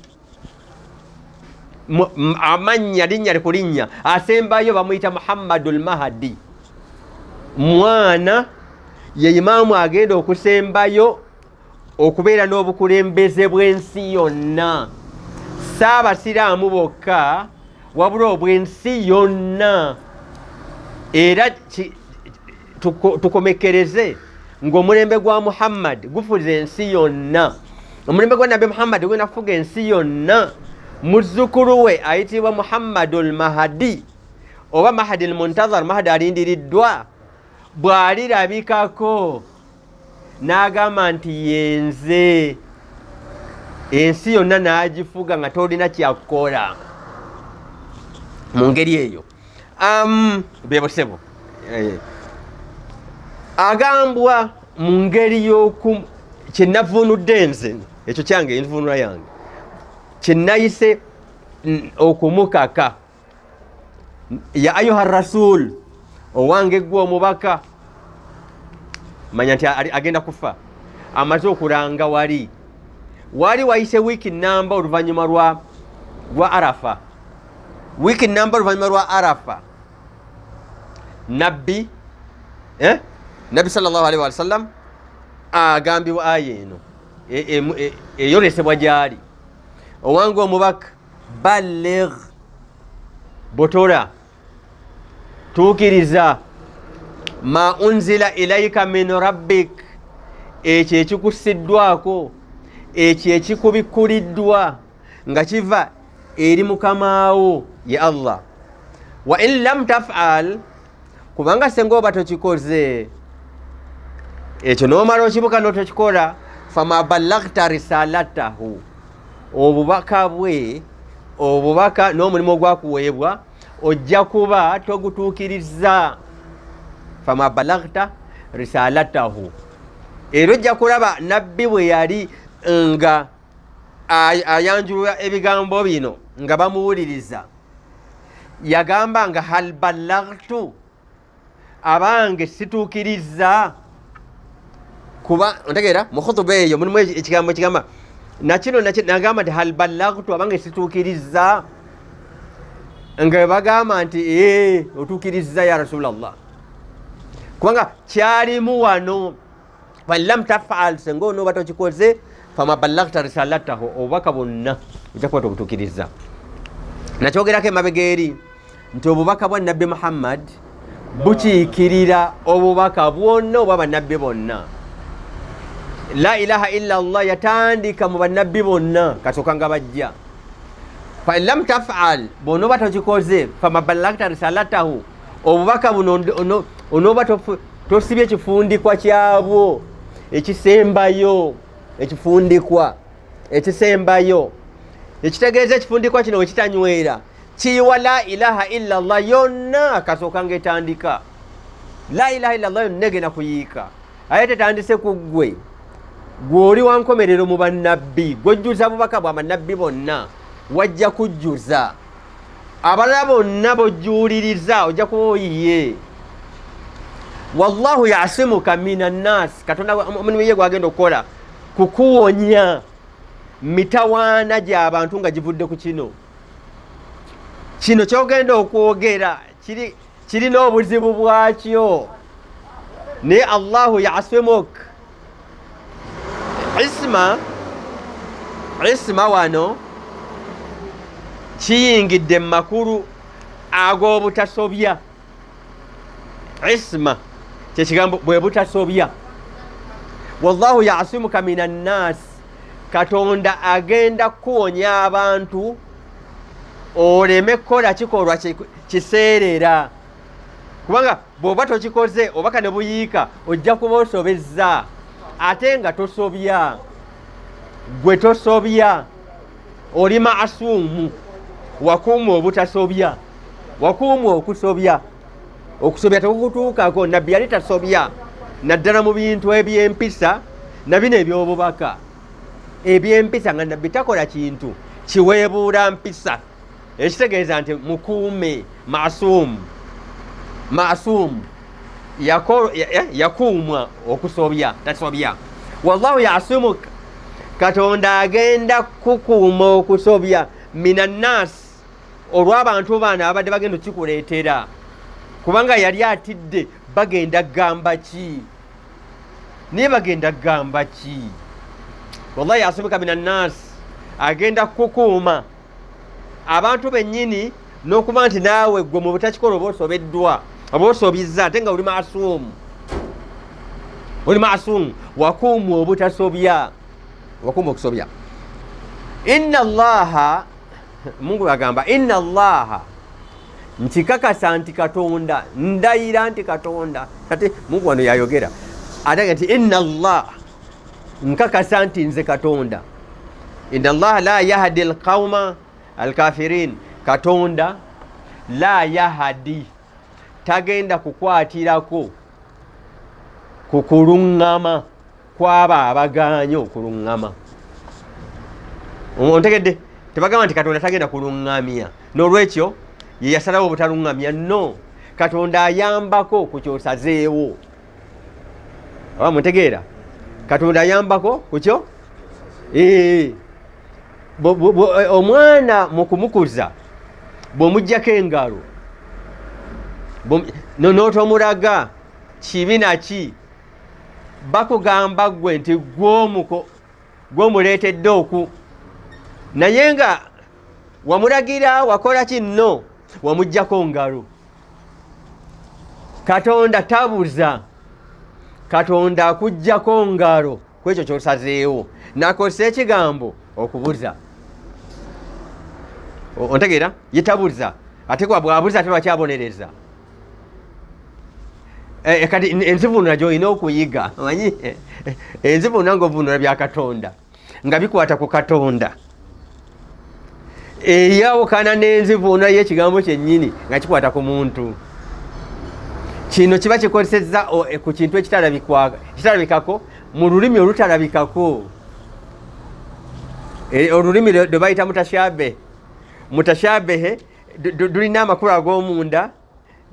[SPEAKER 1] amanya linnya likulinnya. Asembayo bamuyita Muhammadul Mahdi, mwana ye imaamu agenda okusembayo okubeera n'obukulembeze bw'ensi yonna, saabasiraamu bokka wabula obw'ensi yonna. Era tukomekereze ng'omulembe gwa Muhammad gufuza ensi yonna. Omulembe gwa Nabi Muhammad gwena kufuga ensi yonna. Muzzukulu we ayitibwa Muhammadul Mahdi oba Mahdi al-Muntazar, Mahdi alindiriddwa. Bw'alirabikako n'agamba nti yenze ensi yonna n'agifuga nga tolina kyakukola mu ngeri eyo. Bebosebo agambwa mu ngeri y'oku kyenavunudde nze, ekyo kyange envunula yange kyenayise okumukaka. Ya ayuha rasul, owange gwe omubaka, manya nti agenda kufa, amaze okulanga wali wayise wiiki namba oluvannyuma lwa Arafa. Wiiki namba oluvannyuma lwa Arafa nabbi sallallahu alaihi wasallam agambibwa aya eno eyolesebwa gyali. Owange omubaka, balligh, botora, tuukiriza ma unzila ilaika min rabbik, ekyo ekikusiddwako, ekyo ekikubikuliddwa nga kiva eri mukamaawo ye Allah. Wa in lam taf'al, kubanga senga oba tokikoze ekyo n'omala okibuka n'otokikola, fama ballaghta risalatahu, obubaka bwe, obubaka n'omulimu ogwakuweebwa ojja kuba togutuukiriza. Fama ballaghta risalatahu. Era ojja kulaba nabbi bwe yali nga ayanjulwa ebigambo bino nga bamuwuliriza, yagamba nga hal ballaghtu, abange situukiriza. Kuba ontegeera mu khutuba eyo mulimu ekigambo kigamba nakino nagamba nti hal ballaghtu, abange situukiriza, nga bagamba nti otuukiriza ya Rasulallah, kubanga kyalimu wano falam taf'al, senga onooba tokikoze, fama ballaghta risalatahu, obubaka bwonna ojja kuba tobutuukiriza. Nakyogerako emabega eri nti obubaka bwa Nabbi Muhammad bukiikirira obubaka bwonna obwa bannabbi bonna. La ilaha illa Allah yatandika mu bannabbi bonna kasooka nga bajja. Fa in lam taf'al, bw'onooba tokikoze, fama ballaghta risalatahu, obubaka buno onooba tosibye ekifundikwa kyabwo ekisembayo, ekifundikwa ekisembayo, ekitegeeza ekifundikwa kino wekitanywera kiyiwa la ilaha illa Allah yonna kasooka nga etandika. La ilaha illa Allah yonna egenda kuyiika, aye tetandise ku ggwe gw'oli wankomerero mu bannabbi, gw'ojjuza bubaka bwa bannabbi bonna, wajja kujjuza abalala bonna bojjuuliriza, ojja kuba oyiye. Wallahu yasimuka minan nas, Katonda omulimu ye gwagenda okukola kukuwonya mitawaana gy'abantu nga givudde ku kino kyogenda okwogera kirina obuzibu bwakyo, naye Allahu yasimuk. Isma wano kiyingidde mu makulu ag'obutasobya. Isma kyekigambo bwe butasobya. Wallahu yasimuka minan nas, Katonda agenda kuwonya abantu oleme kukola kikolwa kiseerera kubanga bw'oba tokikoze obaka ne buyiika ojja kuba osobezza ate nga tosobya gwe tosobya oli maasuumu wakuuma obutasobya wakuuma okusobya tekukutuukako nabbi yali tasobya naddala mu bintu ebyempisa na bino ebyobubaka ebyempisa nga nabbi takola kintu kiweebuula mpisa ekitegeeza nti mukuume maasuumu yakuumwa okusobya tasobya wallahu yasumuka katonda agenda kukuuma okusobya minannaasi olw'abantu baana abadde bagenda okikuleetera kubanga yali atidde bagenda gamba ki naye bagenda gamba ki wallahi yasumuka minannaasi agenda kukuuma abantu bennyini n'okuba nti naawe gwe mu butakikola oba osobeddwa oba osobizza ate nga oli maasuumu wakuuma obutasobya wakuuma okusobya inna allaha mungu agamba inna allaha nkikakasa nti katonda ndayira nti katonda ate mungu wano yayogera ate nti inna allah nkakasa nti nze katonda inna allaha la yahdi alqauma alkafirin katonda la yahdi tagenda kukwatirako kukuluŋŋama kwaba abaganye okuluŋŋama ontegedde tebagamba nti katonda tagenda kuluŋŋamya n'olwekyo ye yasalawo obutaluŋŋamya no katonda ayambako ku kyosazeewo oba muntegeera katonda ayambako ku kyo omwana mu kumukuza bw'omuggyako engalo n'otomulaga kibi naki bakugamba gwe nti gw'omuleetedde oku naye nga wamulagira wakola kinno wamuggyako ngalo katonda tabuza katonda akuggyako ngalo kwekyo kyosazeewo nakozesa ekigambo okubuza ontegeera yetabuza ate kwa bwabuza ate lwakyabonereza kati enzivunula gy'olina okuyiga manyi enzivunula ngaovunula bya katonda nga bikwata ku katonda eyawukana n'enzivunula y'ekigambo kyennyini nga kikwata ku muntu kino kiba kikozesezza ku kintu ekitalabikako mu lulimi olutalabikako olulimi lwe bayita mutashabehe lulina amakulu ag'omunda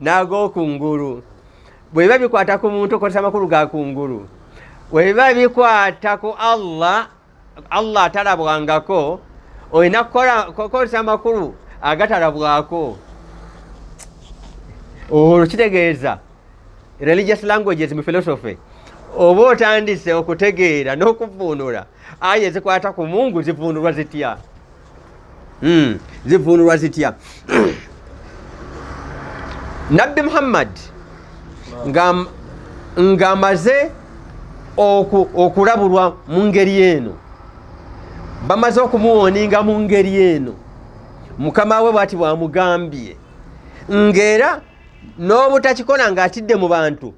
[SPEAKER 1] n'ag'okungulu bwe biba bikwata ku muntu okozesa amakulu ga kungulu bwe biba bikwata ku allah atalabwangako olina kukozesa amakulu agatalabwako olwo kitegeeza religious languages mu philosophy oba otandise okutegeera n'okuvunula aya ezikwata ku mungu zivunulwa zitya zivunulwa zitya nabbi muhammad ng'amaze okulabulwa mu ngeri eno bamaze okumuwoninga mu ngeri eno mukama we bwati bwamugambye ng'era n'obutakikola ng'atidde mu bantu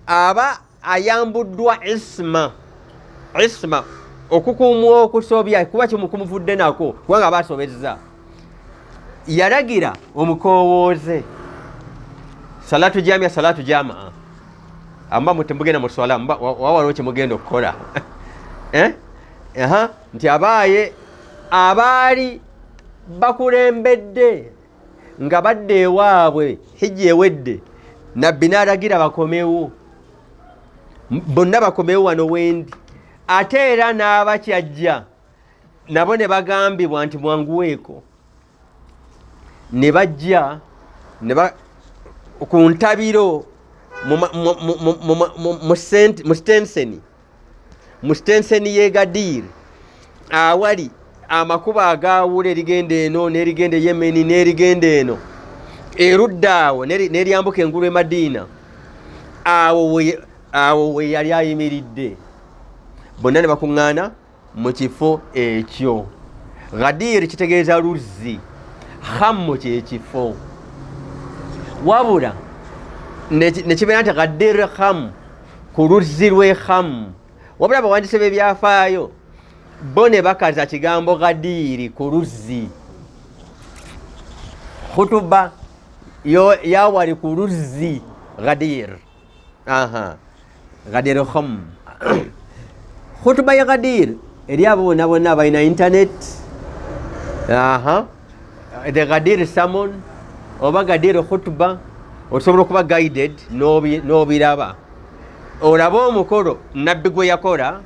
[SPEAKER 1] aba ayambuddwa isma okukuumwa okusobya kuba kimukumuvudde nako kubanga aba asobezza yalagira omukowooze salatu jamaa amba mutembugenda mu swala wawaliwo kyemugenda okukola nti abaaye abaali bakulembedde nga badde ewaabwe hijja ewedde nabbi n'alagira bakomewo bonna bakomewo wano wendi ate era n'abakyajja nabo ne bagambibwa nti mwanguweeko ne bajja ku ntabiro mu stenseni y'e Gadir awali amakubo agaawula erigenda eno n'erigenda Yemeni n'erigenda eno erudda awo n'eryambuka engulu e Madiina awo we yali ayimiridde bonna ne bakuŋŋaana mu kifo ekyo. Gadir kitegeeza luzzi, khammu kyekifo wabula nekibeera nti Ghadir Kham ku luzzi lw'e Kham wabula abawandiise b'ebyafaayo bo ne bakaza kigambo Ghadir ku luzzi khutuba yawali ku luzzi Ghadir Ghadir Kham khutuba ya Ghadir eri abo bonna abalina internet the Ghadir sermon oba Ghadir khutuba osobola okuba guided n'obiraba olaba omukolo nabbi gwe yakola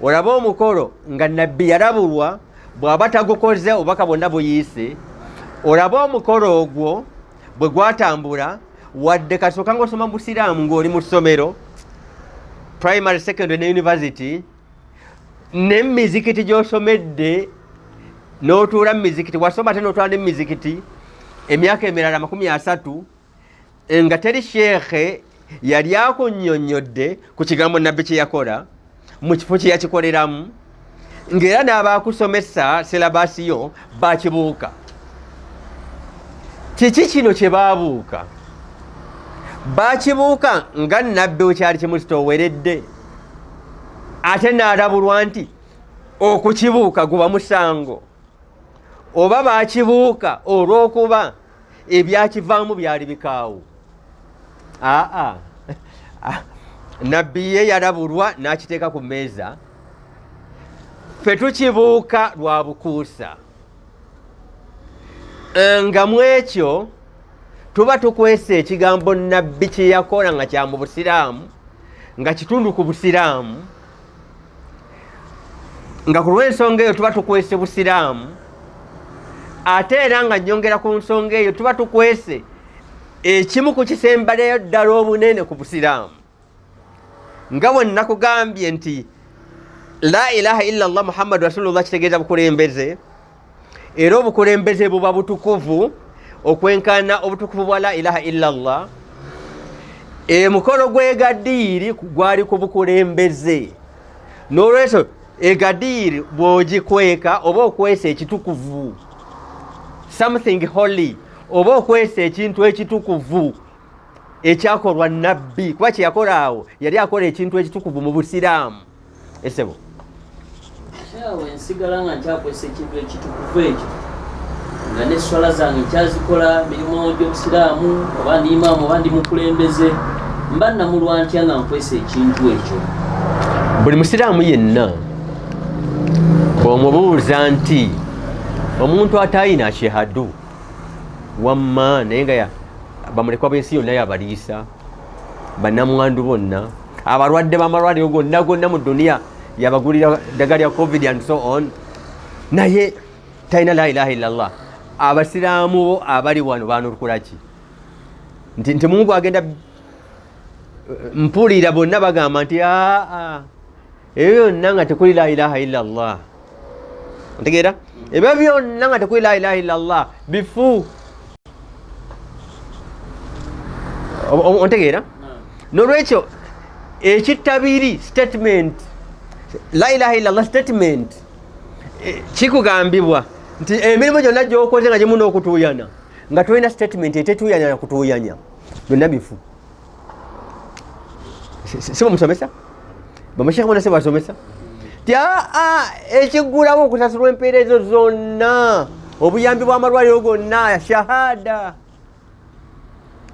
[SPEAKER 1] olaba omukolo nga nabbi yalabulwa bw'aba tagukoze obubaka bwonna buyiise olaba omukolo ogwo bwe gwatambula wadde kasooka ng'osoma mu busiraamu ng'oli mu ssomero primary secondary ne university ne mizikiti gy'osomedde n'otuula mu mizikiti wasoma ate n'otwala ne mu mizikiti emyaka emirala 30 nga teri sheekhe yali akunnyonnyodde ku kigambo nabbi kye yakola mu kifo kye yakikoleramu ng'era n'abaakusomesa silabasiyo bakibuuka kiki kino kye baabuuka bakibuuka nga nabbi wekyali kimuzitooweredde ate n'alabulwa nti okukibuuka guba musango oba baakibuuka olw'okuba ebyakivaamu byali bikaawo nabbi ye yalabulwa n'akiteeka ku mmeeza ffe tukibuuka lwa bukuusa nga mu ekyo tuba tukwesa ekigambo nabbi kye yakola nga kya mu busiraamu nga kitundu ku busiraamu nga ku lw'ensonga eyo tuba tukwese busiraamu ate era nga nnyongera ku nsonga eyo tuba tukwese ekimu ku kisembaleyo ddala obunene ku busiraamu nga bwe nakugambye nti la ilaha illa allah muhammadu rasulullah kitegeeza bukulembeze era obukulembeze buba butukuvu okwenkana obutukuvu bwa la ilaha illa allah mukolo gwe Ghadir gwali ku bukulembeze n'olwekyo Ghadir bw'ogikweka oba okwesa ekitukuvu something holy oba okwesa ekintu ekitukuvu ekyakolwa nabbi kuba kye yakola awo yali akola ekintu ekitukuvu mu busiraamu esebo
[SPEAKER 2] kyawe nsigala nga nkyakwesa ekintu ekitukuvu ekyo nga n'esswala zange nkyazikola mirimu gy'obusiraamu oba ndi imaamu oba ndi mukulembeze mba namulwa ntya nga nkwesa ekintu ekyo
[SPEAKER 1] buli musiraamu yenna omubuuza nti omuntu atayina shehadu wamma naye nga bamulekwa b'ensi yonna yabaliisa bannamwandu bonna abalwadde b'amalwaliro gonna mu duniya yabagulira ddagala lya covid and so on naye talina la ilaha illallah abasiraamu bo abali wano baanolukulaki nti Mungu agenda mpulira bonna bagamba nti ebyo byonna nga tekuli la ilaha illallah ntegeera ebyo byonna nga tekuli la ilaha illallah bifu ontegeera n'olwekyo ekittabiri statement la ilaha illallah statement kikugambibwa nti emirimu gyonna gy'okoze nga gimu n'okutuuyana nga tolina statement etetuuyanya na kutuuyanya byonna bifu si bamusomesa bamushekhe bona si basomesa ti ekiggulawo okusasulwa empeera ezo zonna obuyambi bw'amalwaliro gonna shahada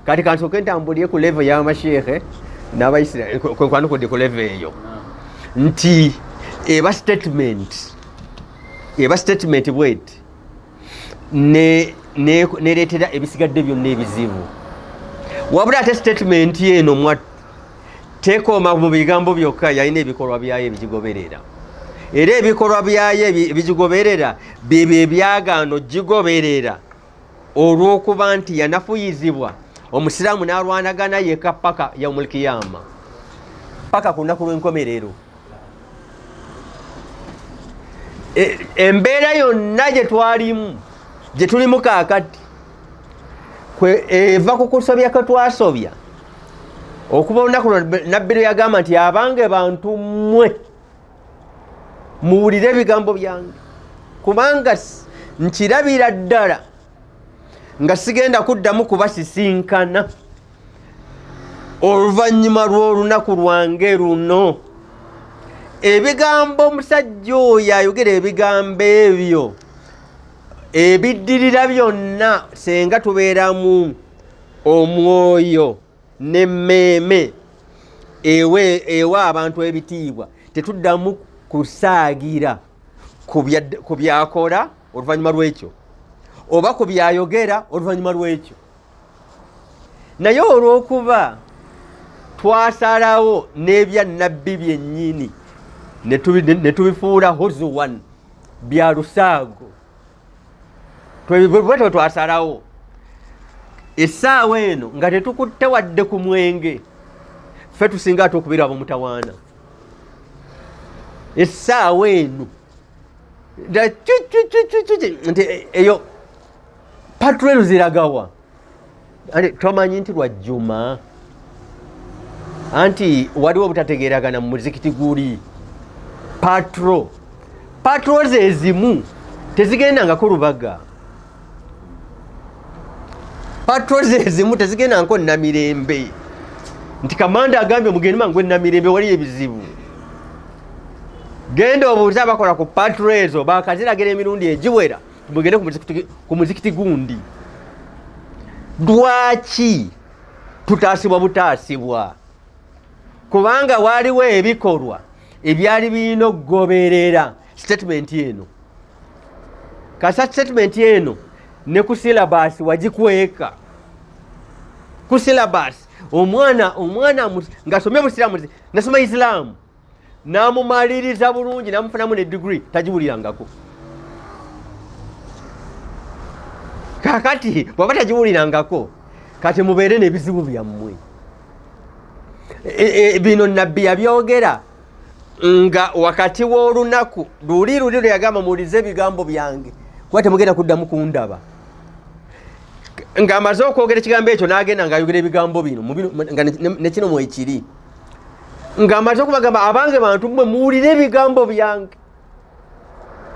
[SPEAKER 1] kati kansooke ntambulire ku level y'amashekhe n'abaisirairi kwanukudde ku level eyo nti eba statement bweti nereetera ebisigadde byonna ebizibu wabula ate statement eno mwattu tekooma mu bigambo byokka yalina ebikolwa byayo ebigigoberera era ebikolwa byayo ebigigoberera byebyo ebyagaano gigoberera olw'okuba nti yanafuyizibwa omusiraamu n'alwanagana yekka paka yaumul kiyama paka ku lunaku lw'enkomerero embeera yonna gye twalimu gye tulimu kaakati eva ku kusobya kwe twasobya okuba olunaku nabbi lwe yagamba nti abange bantu mmwe muwulire ebigambo byange kubanga nkirabira ddala nga sigenda kuddamu kubasisinkana oluvannyuma lw'olunaku lwange luno. Ebigambo omusajja oyo ayogera ebigambo ebyo ebiddirira byonna senga tubeeramu omwoyo n'emmeeme ewa abantu ebitiibwa, tetuddamu kusaagira ku byakola oluvannyuma lw'ekyo oba ku byayogera oluvannyuma lw'ekyo. Naye olw'okuba twasalawo n'ebya nnabbi byennyini ne tubifuula huzuwan bya lusaago, bwetwo twasalawo essaawa eno nga tetukutte wadde ku mwenge, ffe tusinga ate okubiraba omutawaana. Essaawa eno nti eyo patrol ziragawa, tomanyi nti lwa Juma anti waliwo obutategeeragana mu muzikiti guli. Patrol ezimu tezigendangako Lubaga, patrol ezimu tezigendangako Namirembe, nti kamanda agambye mugende mangu Namirembe waliyo ebizibu. Genda obuuza abakola ku patrol ezo bakaziragira emirundi egiwera mugende ku muzikiti gundi. Lwaki tutaasibwa butaasibwa? Kubanga waliwo ebikolwa ebyali birina okugoberera statement eno. Kasa statement eno ne ku syllabus wagikweka. Ku syllabus omwana ng'asomye Busiraamu, nasoma Islaamu, n'amumaliriza bulungi n'amufunamu ne degree, tagiwulirangako. Kakati bw'aba tagiwulirangako, kati mubeere n'ebizibu byammwe. Bino nnabbi yabyogera nga wakati w'olunaku luli lwe yagamba muwulize ebigambo byange kuba temugenda kuddamu kundaba. Ng'amaze okwogera ekigambo ekyo n'agenda ng'ayogera ebigambo bino nga ne kino mwekiri. Ng'amaze okubagamba abange bantu mmwe muwulire ebigambo byange.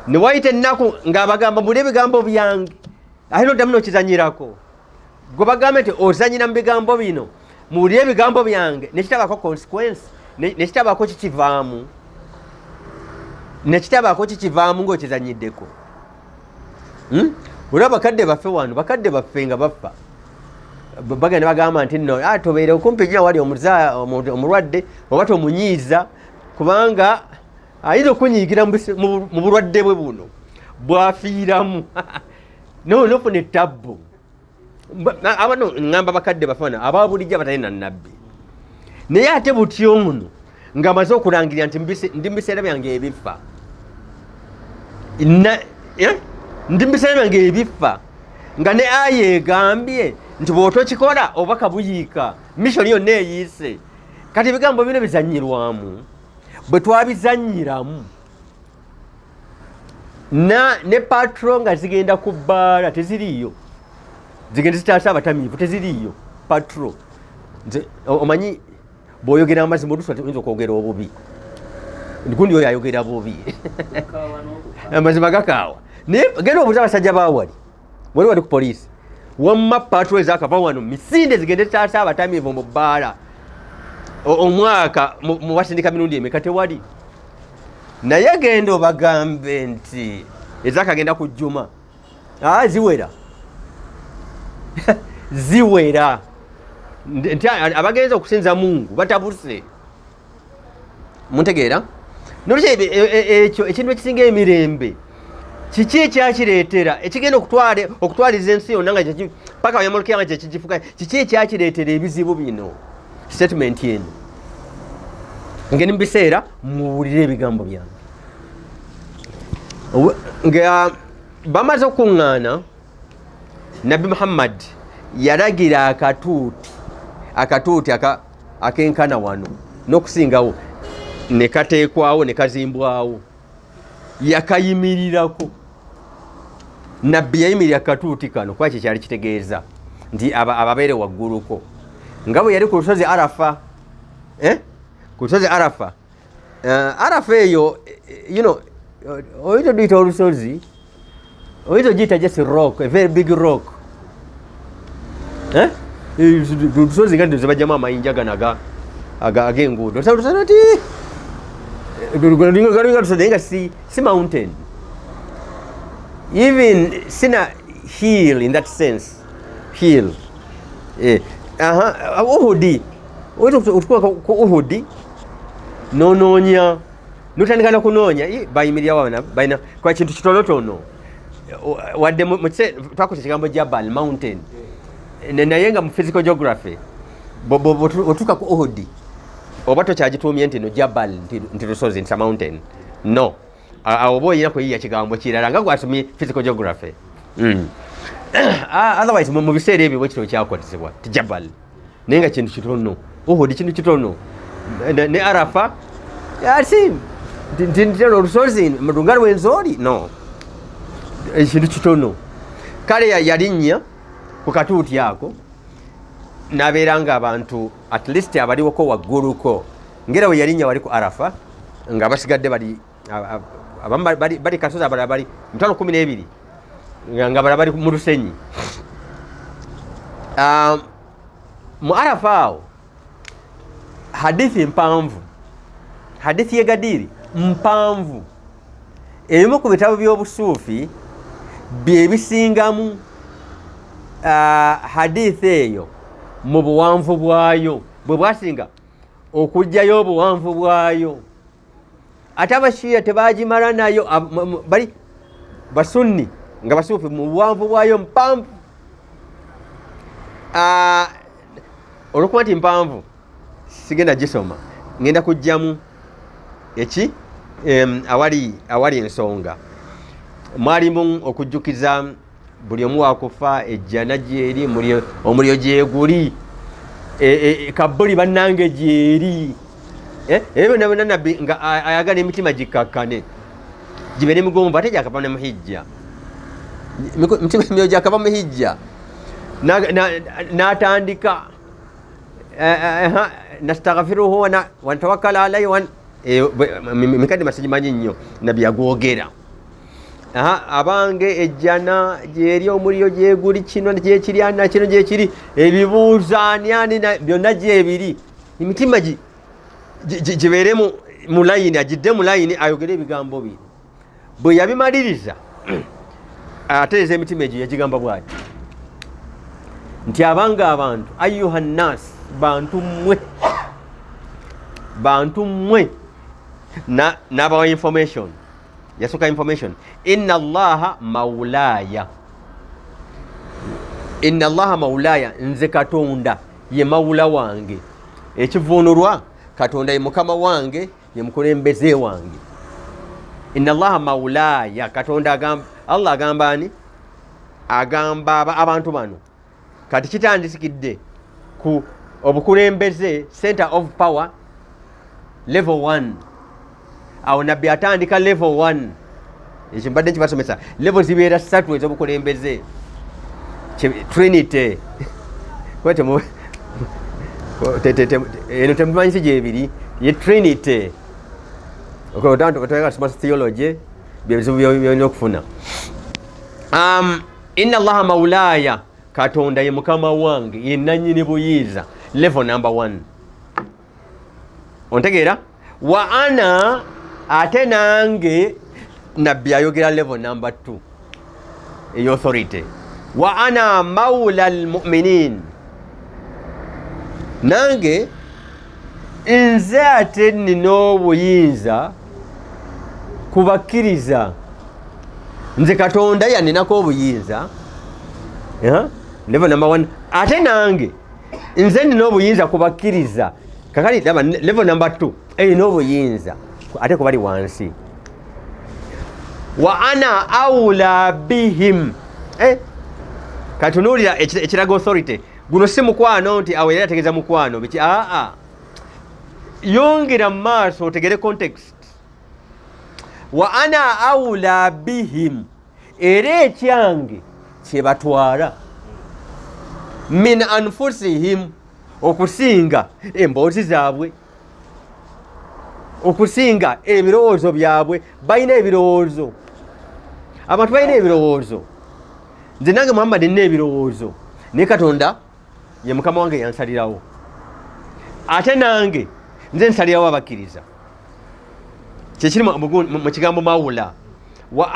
[SPEAKER 1] Ne wayita ennaku ng'abagamba muwulire ebigambo byange, ate n'oddamu n'okizanyirako. Gwe bagambe nti ozanyira mu bigambo bino, muwulire ebigambo byange, ne kitabako consequence, ne kitabako kikivaamu. Ne kitabako kikivaamu ng'okizanyiddeko. Olwo bakadde baffe wano, bakadde baffe nga baffa, bagenda bagamba nti nno tobeere okumpi nnyo wali omulwadde oba tomunyiiza, kubanga ayinza okunyiigira mu bulwadde bwe buno bwafiiramu nofuna ettabbu. Abano ngamba bakadde baffe wano ababulijja batalina nnabbi. Naye ate butyo ono ng'amaze okulangirira nti ndi mu biseera byange ebifa, ndi mu biseera byange ebifa, nga ne aya egambye nti bw'otokikola obubaka buyiika, mission yonna eyiise. Kati ebigambo bino bizanyirwamu, bwe twabizanyiramu ne patro nga zigenda ku bbaala teziriiyo, zigenda zitaasa abatamiivu teziriiyo patro. Omanyi bw'oyogera amazima oluusi oyinza okwogera obubi, gundi oyo ayogera bubi amazima gakaawa. Naye genda obuuza abasajja bawali wali ku poliisi, wamma patro ezakava wano misinde zigenda zitaasa abatamiivu mu bbaala omwaka mu basindika mirundi emeka tewali. Naye genda obagambe nti ezakagenda ku Juma ziwera ziwera, nti abagenza okusinza Mungu batabuse. Muntegeera? Nolwekyo ekyo ekintu ekisinga emirembe kiki ekyakireetera ekigenda okutwaliza ensi yonna nga paka wayamulukira nga kyekigifuka, kiki ekyakireetera ebizibu bino? Statement eno ngeni mu biseera muwulire ebigambo byange. Nga bamaze okuŋŋaana, Nabbi Muhammad yalagira akatuuti akenkana wano n'okusingawo ne kateekwawo ne kazimbwawo, yakayimirirako. Nabbi yayimirira akatuuti kano kuba kyekyali kitegeeza nti ababeere wagguluko, nga bwe yali ku lusozi Arafa. Ku lusozi Arafa, Arafa eyo oyinza ogiyita olusozi, oyinza ogiyita just rock, a very big rock. lusozi nga zebajjamu amayinja gano ag'enguudo ati galinga lusozi naye nga si mountain, even sina hill in that sense. Hill Uhudi otukuka ku Uhudi nonoonya notandika nokunoonya bayimirirawo balina kwa kintu kitonotono wadde twakosa ekigambo Jabal mountain naye nga mu physical geography otuuka ku Uhudi oba tokyagituumye nti no Jabal nti lusozi nti mountain no oba oyina kuyiya kigambo kirala nga gwasomye physical geography. Otherwise mu biseera ebyo bwekityo kyakozesebwa ti Jabal naye nga kintu kitono. Uhudi kintu kitono ne Arafa yasi nti olusozi nga lwenzoli no ekintu kitono. Kale yalinnya ku katuuti ako nabeera nga abantu at least abaliwoko wagguluko ngera we yalinnya wali ku Arafa nga basigadde bali kasozi abalala bali 12 nga bala bali mu lusenyi. Mu Arafa awo hadithi mpanvu, hadithi ye Gadiri mpanvu, ebimu ku bitabo by'obusuufi byebisingamu hadithi eyo mu buwanvu bwayo bwe bwasinga okujjayo obuwanvu bwayo. Ate abashiya tebagimala nayo, bali basunni nga basuufi mu buwanvu bwayo mpanvu. Olwokuba nti mpanvu sigenda gisoma, ngenda kujjamu awali ensonga. Mwalimu okujjukiza buli omu wakufa, ejjana gyeri, omuliro gyeguli, Kabuli bannange gyeri. Ebyo byonna nabbi nga ayagala emitima gikakkane gibeere migombo ate gyakava ne muhijja. Emitima emyo gyakava muhijja n'atandika nastaghfiruhu wa natawakkal alayhi mikadde masigimanyi nnyo nabbi yagwogera. Abange ejjana gyeri, omuliro gyeguli, kino gyekiri, ana kino gyekiri, ebibuuza ani byonna gyebiri, emitima gibeere mu layini, agidde mu layini ayogere ebigambo bye. Bwe yabimaliriza ateeza emitima egyo yagigamba bw'ati nti abanga abantu ayuha nnas, bantu mmwe n'abawa information, yasooka information. Inna allaha maulaya, nze Katonda ye mawula wange. Ekivuunulwa Katonda ye mukama wange, ye mukulembeze wange. Inna allaha maulaya, Katonda agamba, Allah agamba ani? Agamba abantu bano. Kati kitandisikidde ku obukulembeze, center of power, level 1. Awo nabbi atandika level 1. Ekyo mbadde nkibasomesa. Level zibeera 3 ez'obukulembeze. Trinity. Eno temumanyi si gyebiri, ye Trinity. Otandika soma theology, byebizibu byolina okufuna. Inna allaha maulaya, Katonda ye mukama wange, ye nannyini buyiiza. Level number 1. Ontegeera? Wa ana, ate nange nabbi ayogera level number 2 ey'authority. Wa ana maula almu'minin, nange nze ate nina obuyinza kubakkiriza. Nze Katonda yaninako obuyinza. Level number 1. Ate nange nze nina obuyinza kubakkiriza. Kakali level number 2 erina obuyinza ate kubali wansi. Wa ana awula bihim. Katunuulira ekiraga authority. Guno si mukwano nti awo yali ategeeza mukwano biki. Yongera mu maaso otegere context. Wa ana awula bihim, era ekyange kye batwala. Min anfusihim, okusinga emboozi zaabwe, okusinga ebirowoozo byabwe. Balina ebirowoozo, abantu balina ebirowoozo. Nze nange Muhammad nina ebirowoozo, naye Katonda ye mukama wange yansalirawo ate nange nze nsalirawo abakkiriza kyekiri mu kigambo mawula wa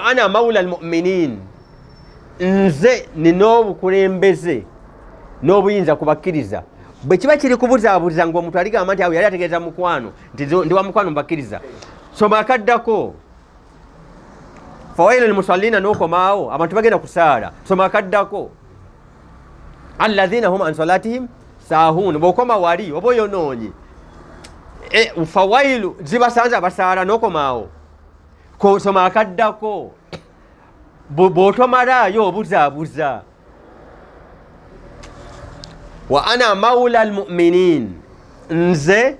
[SPEAKER 1] ana mawula almuminin nze nina obukulembeze n'obuyinza kubakkiriza bwe kiba kiri kubuzaabuza ngaomuntu aligamba nti awo yali ategeeza mukwano nti ndi wa mukwano mubakkiriza soma akaddako fawailu lmusallina n'okomaawo abantu bagenda kusaala soma akaddako alladhina hum an salatihim saahun bw'okoma wali oba oyonoonye fawailu zibasanze abasaala n'okomaawo soma akaddako bw'otomalaayo obuzaabuza wa ana mawula almuminin nze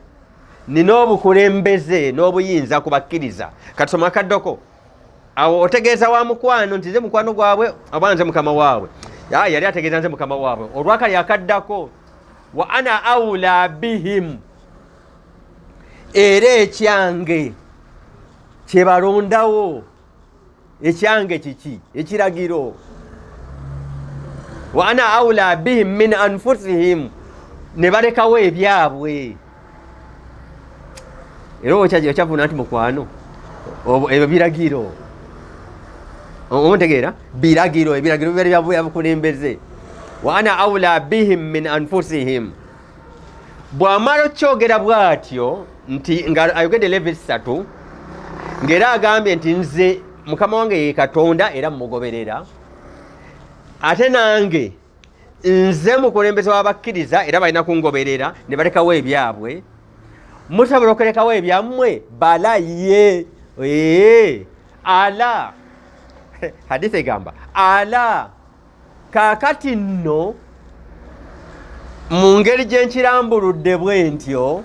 [SPEAKER 1] nina obukulembeze n'obuyinza kubakkiriza kati soma akaddako awo otegeeza wa mukwano nti nze mukwano gwabwe oba nze mukama waabwe yali ategeeza nze mukama waabwe olwakali akaddako wa ana awula bihim era ekyange kyebalondawo ekyange kiki ekiragiro wa ana awula bihim min anfusihim ne balekawo ebyabwe era okyavuna nti mukwano ebyo biragiro omutegeera biragiro ebiragiro bibere byabukulembeze wa ana awula bihim min anfusihim bw'amala okyogera bw'atyo nti nga ayogedde leve 3 ng'era agambye nti nze mukama wange ye katonda era mmugoberera ate nange nze mukulembeze w'abakkiriza era balina kungoberera ne balekawo ebyabwe musobola okulekawo ebyammwe bala ye ala hadisi egamba ala kaakati nno mu ngeri gye nkirambuludde bwe ntyo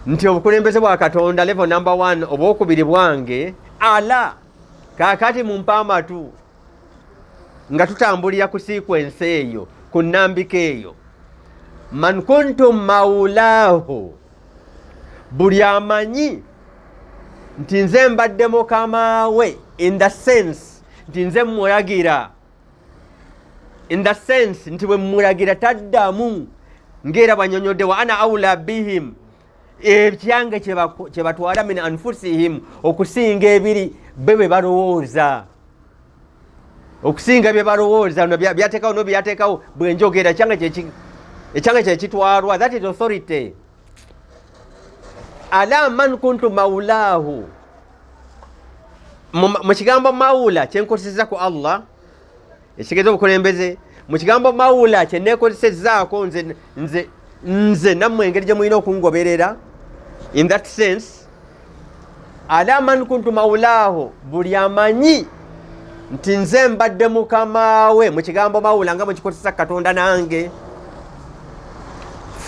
[SPEAKER 1] nti obukulembeze bwa katonda level number 1 obwokubiri bwange ala kaakati mumpa amatu nga tutambulira ku sequence eyo ku nnambika eyo man kuntum mawulaahu buli amanyi nti nze mbadde mukama we in the sense nti nze mmulagira in the sense nti bwe mmulagira taddamu ng'era bwanyonyodde wa ana awula bihim ekyange kye batwala min anfusihim okusinga ebiri bwe balowooza okusinga bye balowooza byateekawo no byateekawo bwe njogera ekyange kyekitwalwa that is authority ala man kuntu mawulaahu mu kigambo mawula kyenkozeseza ku Allah ekitegeeza obukulembeze mu kigambo mawula kyeneekozesezaako nze nammwe engeri gye mulina okungoberera in that sense ala man kuntu mawulaahu buli amanyi nti nze mbadde mukama we mu kigambo mawula nga mukikozesa katonda nange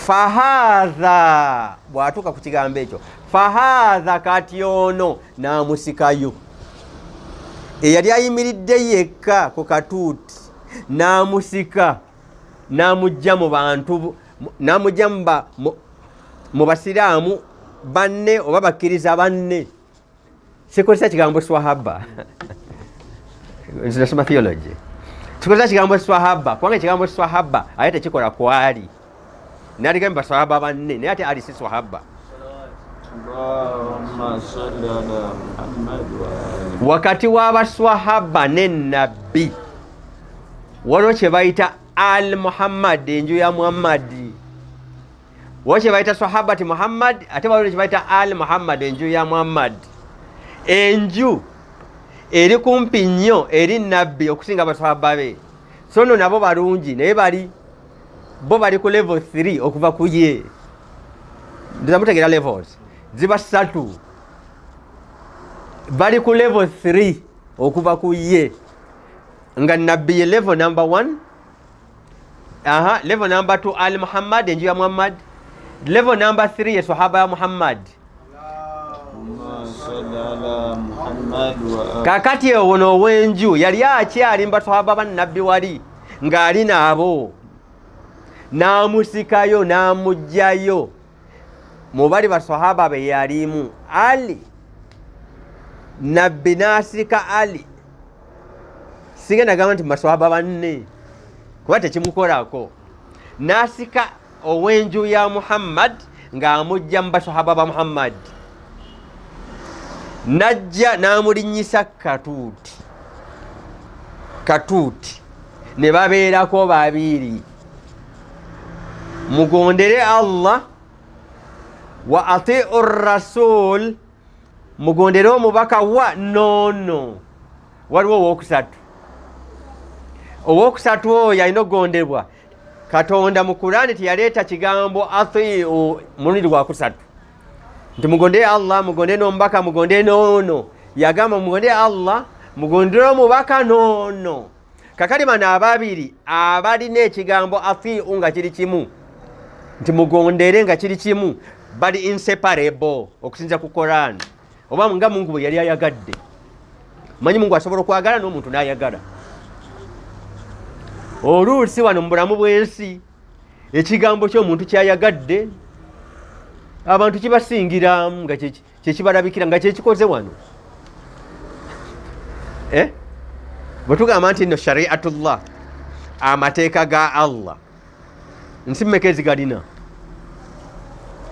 [SPEAKER 1] fahaadha bw'atuuka ku kigambo ekyo fahaadha kati ono n'amusikayo eyali ayimiridde yekka ku katuuti n'amusika n'amugja mu bantu n'amugja mu basiraamu banne oba bakkiriza banne sikozesa kigambo swahaba nzirasoma theology sikozesa kigambo swahaba kubanga ekigambo swahaba aye tekikola kwali naligambe baswahaba banne naye ate ali si swahaba wakati w'abaswahaba n'ennabbi waliwo kye bayita al muhammad enju ya muhammadi waliwo kye bayita sahabati muhammad ate waliwo kye bayita al muhammad enju ya muhammad enju eri kumpi nnyo eri nabbi okusinga abaswahaba be so nno nabo balungi naye bo bali ku level 3 okuva ku ye ndiza mutegera levels ziba 3 bali ku level 3 okuva ku ye nga nabbi ye level number 1 level number 2 al muhammad enju ya muhammad level number 3 ye sahaba ya muhammad kakati ono ow'enju yali akyali mbasahaba bannabbi wali ng'ali naabo n'amusikayo n'amugjayo mu bali basahaba be yalimu ali nabbi n'asika ali sigenda gamba nti basahaba banne kuba tekimukolako. N'asika ow'enju ya Muhammad ng'amujja mu basahaba ba Muhammad, najja n'amulinnyisa katuuti ne babeerako babiri. Mugondere Allah wa atiu rasul, mugondere omubaka wa nono. Waliwo owokusatu oyo alina okugondebwa. Katonda mu Kurani teyaleeta kigambo atiu mulundi gwakusatu nti mugondere Allah, mugondere n'omubaka, mugondere nono. Yagamba mugondere Allah, mugondere omubaka nono. Kakali bano ababiri abalina ekigambo atiu nga kiri kimu, nti mugondere nga kiri kimu, bali inseparable okusinza ku Korani. Oba nga Mungu bwe yali ayagadde. Manyi Mungu asobola okwagala n'omuntu n'ayagala. Oluusi wano mu bulamu bw'ensi ekigambo ky'omuntu kyayagadde abantu kibasingira nga kyekibalabikira nga kyekikoze wano. Bwe tugamba nti nno shariatullah, amateeka ga Allah, nsi mmeka ezigalina?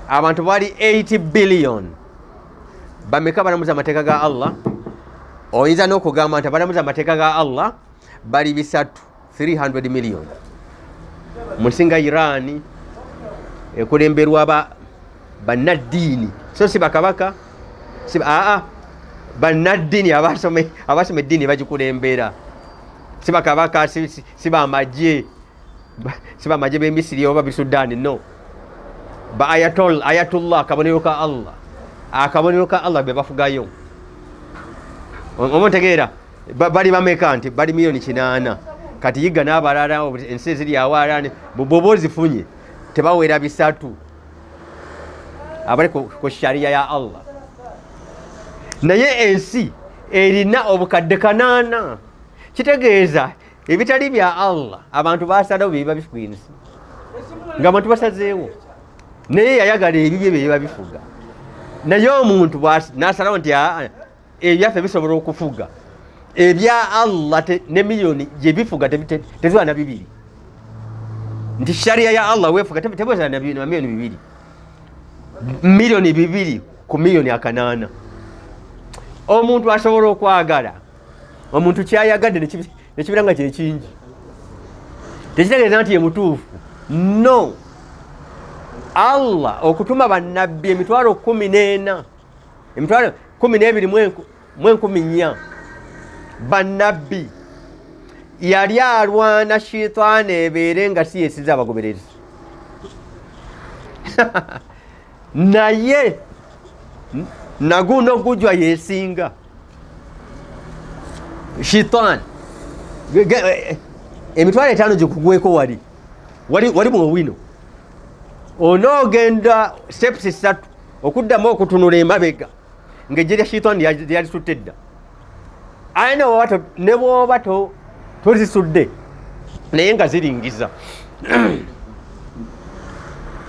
[SPEAKER 1] Abantu bali 80 billion. Bameka balamuza amateeka ga Allah? Oyinza n'okugamba nti abalamuza amateeka ga Allah bali 300 million. Mu nsi nga Iran ekulemberwa bannaddiini, so si bakabaka, bannaddiini abasoma eddiini bagikulembera, si bakabaka, si bamagye b'Emisiri oba Bisudaani, no. Ba ayatullah, akabonero ka Allah be bafugayo. Omontegeera bali bameka nti bali milioni 8. Kati yiga n'abalala ensi eziri awaala bobo zifunye tebawera 3 abali ku sharia ya Allah. Naye ensi erina obukadde 8. Kitegeeza ebitali bya Allah abantu basalawo biba bifuga ensi, nga abantu basazeewo, naye yayagala ebibye biba bifuga. Naye omuntu n'asalawo nti ebyaffe bisobola okufuga, ebya Allah ne miliyoni gye bifuga teziba na 2. Nti sharia ya Allah wefuga tebweza na miliyoni 2. Miliyoni 2 ku miliyoni 8. Omuntu asobola okwagala, omuntu kyayagadde nekibiranga kyekingi, tekitegeeza nti ye mutuufu. No. Allah okutuma bannabbi emitwalo 14, emitwalo 12,400 bannabbi, yali alwana shitaani ebeere nga si yesiza abagoberezi. Naye naguno gujwa yesinga shitaani. Emitwalo 5 gikugweko wali mu wino, onoogenda steps 3 okuddamu okutunula emabega ng'ejje lya shitaani lyalisudde dda. Aye ne bw'oba tozisudde naye nga ziringiza.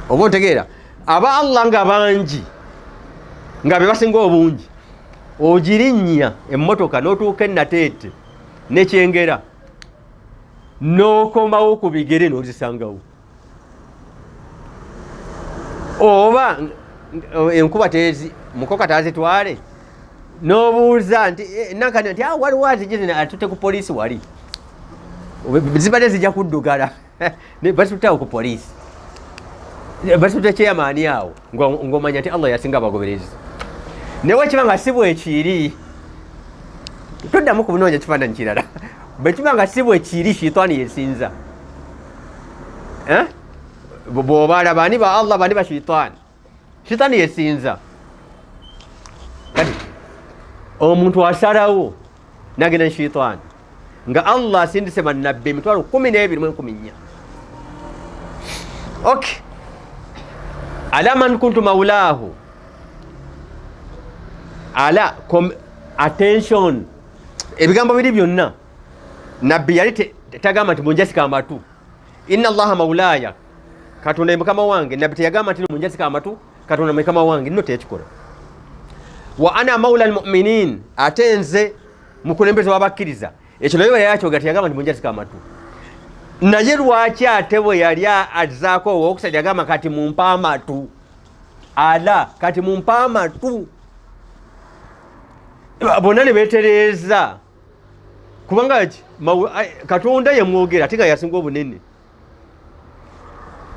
[SPEAKER 1] Oba ontegeera, aba Allah nga bangi, nga be basinga obungi, ogirinnya emmotoka n'otuuka e Nateete n'Ekyengera n'okomawo ku bigere n'ozisangawo. Oba enkuba mukoka tazitwale n'obuuza nti nankani nti waliwo azigizina atutte ku poliisi wali, zibadde zijja kuddugala basutawo ku poliisi, basuta kyeyamaani awo ng'omanya nti Allah yasinga abagoberezi. Newe kiba nga si bwekiri, toddamu kubunoonya kifaananyi kirala. Bwe kiba nga si bwekiri, shitaani yesinza. Bw'obaala bani ba Allah bani ba shitaani, shitaani yesinza. Kati omuntu asalawo n'agenda ne shitaani nga Allah asindise bannabbi emitwalo 12,400. Okay. Ala man kuntu maulahu, ala attention, ebigambo biri byonna nabbi yali tagamba nti munjasika amatu. Inna Allaha maulaya, Katonda ye mukama wange. Nabbi teyagamba nti munjasika amatu, Katonda mukama wange. Nno tekikola. Wa ana maula almu'minin, ate nze mukulembeze w'abakkiriza. Ekyo nayo yakyoga teyagamba nti munjasika amatu. naye lwaki ate bwe yali azzaako owookusatu yagamba kati mumpa amatu ala kati mumpa amatu bonna ne beetereeza kubanga Katonda yamwogera ate nga yasinga obunene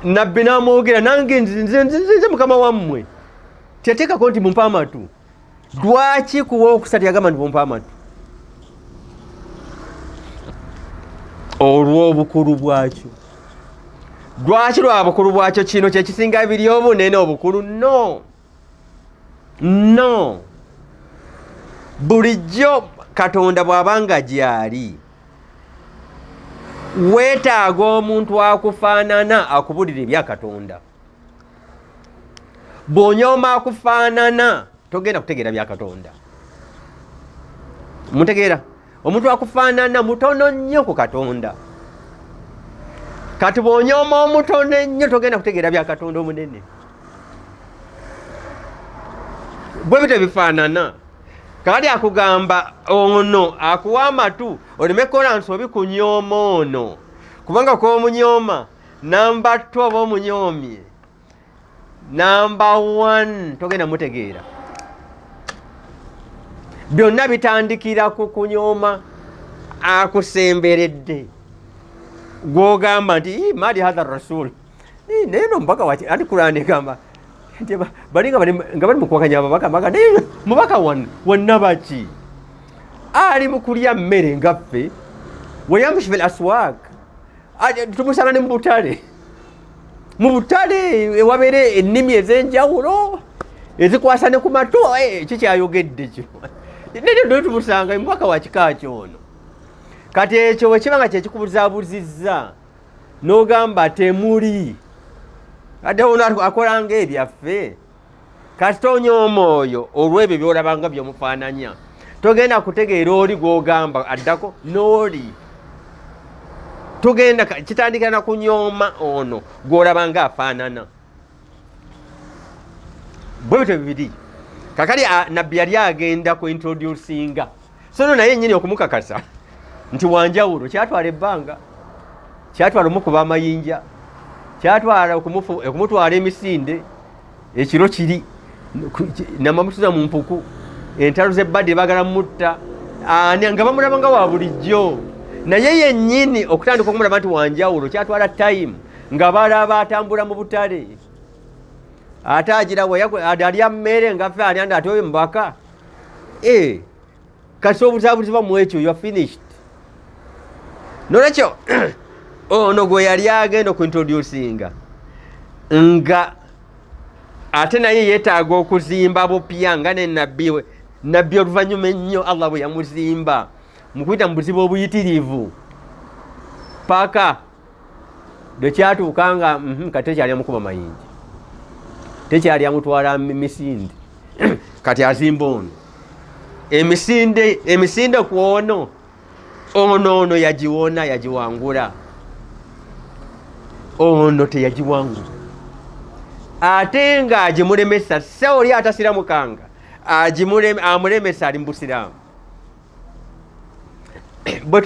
[SPEAKER 1] nabbi n'amwogera nange nze mukama wammwe teteekako nti mumpa amatu lwaki ku wookusatu yagamba nti mumpa amatu olw'obukulu bwakyo lwaki lwa bukulu bwakyo kino kyekisinga biri obunene obukulu no bulijjo Katonda bw'abanga gyali weetaaga omuntu akufaanana akubulira ebya Katonda bw'onyooma akufaanana togenda kutegeera bya Katonda mutegeera omuntu akufaanana mutono nnyo ku Katonda kati bw'onyooma omutono ennyo togenda kutegeera bya Katonda omunene bwe bito bifaanana kali akugamba ono akuwa amatu oleme kola nsobi kunyooma ono kubanga k'omunyooma namba 2 oba omunyoomye namba 1 togenda mutegeera byonna bitandikira ku kunyooma akusemberedde gw'ogamba nti mali hatha rasul naye no mubaka waki ati Kurani egamba bali nga bali mukwakanya ababaka mbaga naye mubaka wannabaki ali mu kulya mmere ngaffe weyambushi fil aswak tumusana ne mu butale ewabeere ennimi ez'enjawulo ezikwasa ne ku matu kikyayogedde kyo naye tumusanga mubaka wa kika kyono kati ekyo bwe kiba nga kyekikubuzaabuzizza n'ogamba temuli ate ono akola ng'ebyaffe kasita onyooma oyo olw'ebyo by'olabanga byomufaananya togenda kutegeera oli gw'ogamba addako n'oli togenda kitandikira na kunyooma ono gw'olabanga afaanana bwe bityo bibiri kakali nabbi yali agenda ku introducinga so no naye nnyini okumukakasa nti wanjawulo kyatwala ebbanga kyatwala omukuba amayinja kyatwala okumutwala emisinde ekiro kiri namamutuza mu mpuku entalo z'ebbadde bagala mutta nga bamulaba nga wa bulijjo naye yennyini okutandika okumulaba nti wanjawulo kyatwala time nga balaba atambula mu butale ate agira alya mmere nga ffe alyanda ate oyo mubaka kasi obuzabuzibwa mu ekyo you are finished nolwekyo ono gwe yali agenda okuintroducinga nga ate naye yeetaaga okuzimba bupya nga ne nabbi oluvannyuma ennyo Allah bwe yamuzimba mu kuyita mu buzibu obuyitirivu paka lwe kyatuuka nga kati tekyali amukuba mayinja tekyali amutwala misinde kati azimba ono emisinde ku ono yagiwona yagiwangula ono teyagiwangula ate nga agimulemesa se oli atasiramukanga amulemesa ali mu busiraamu bwe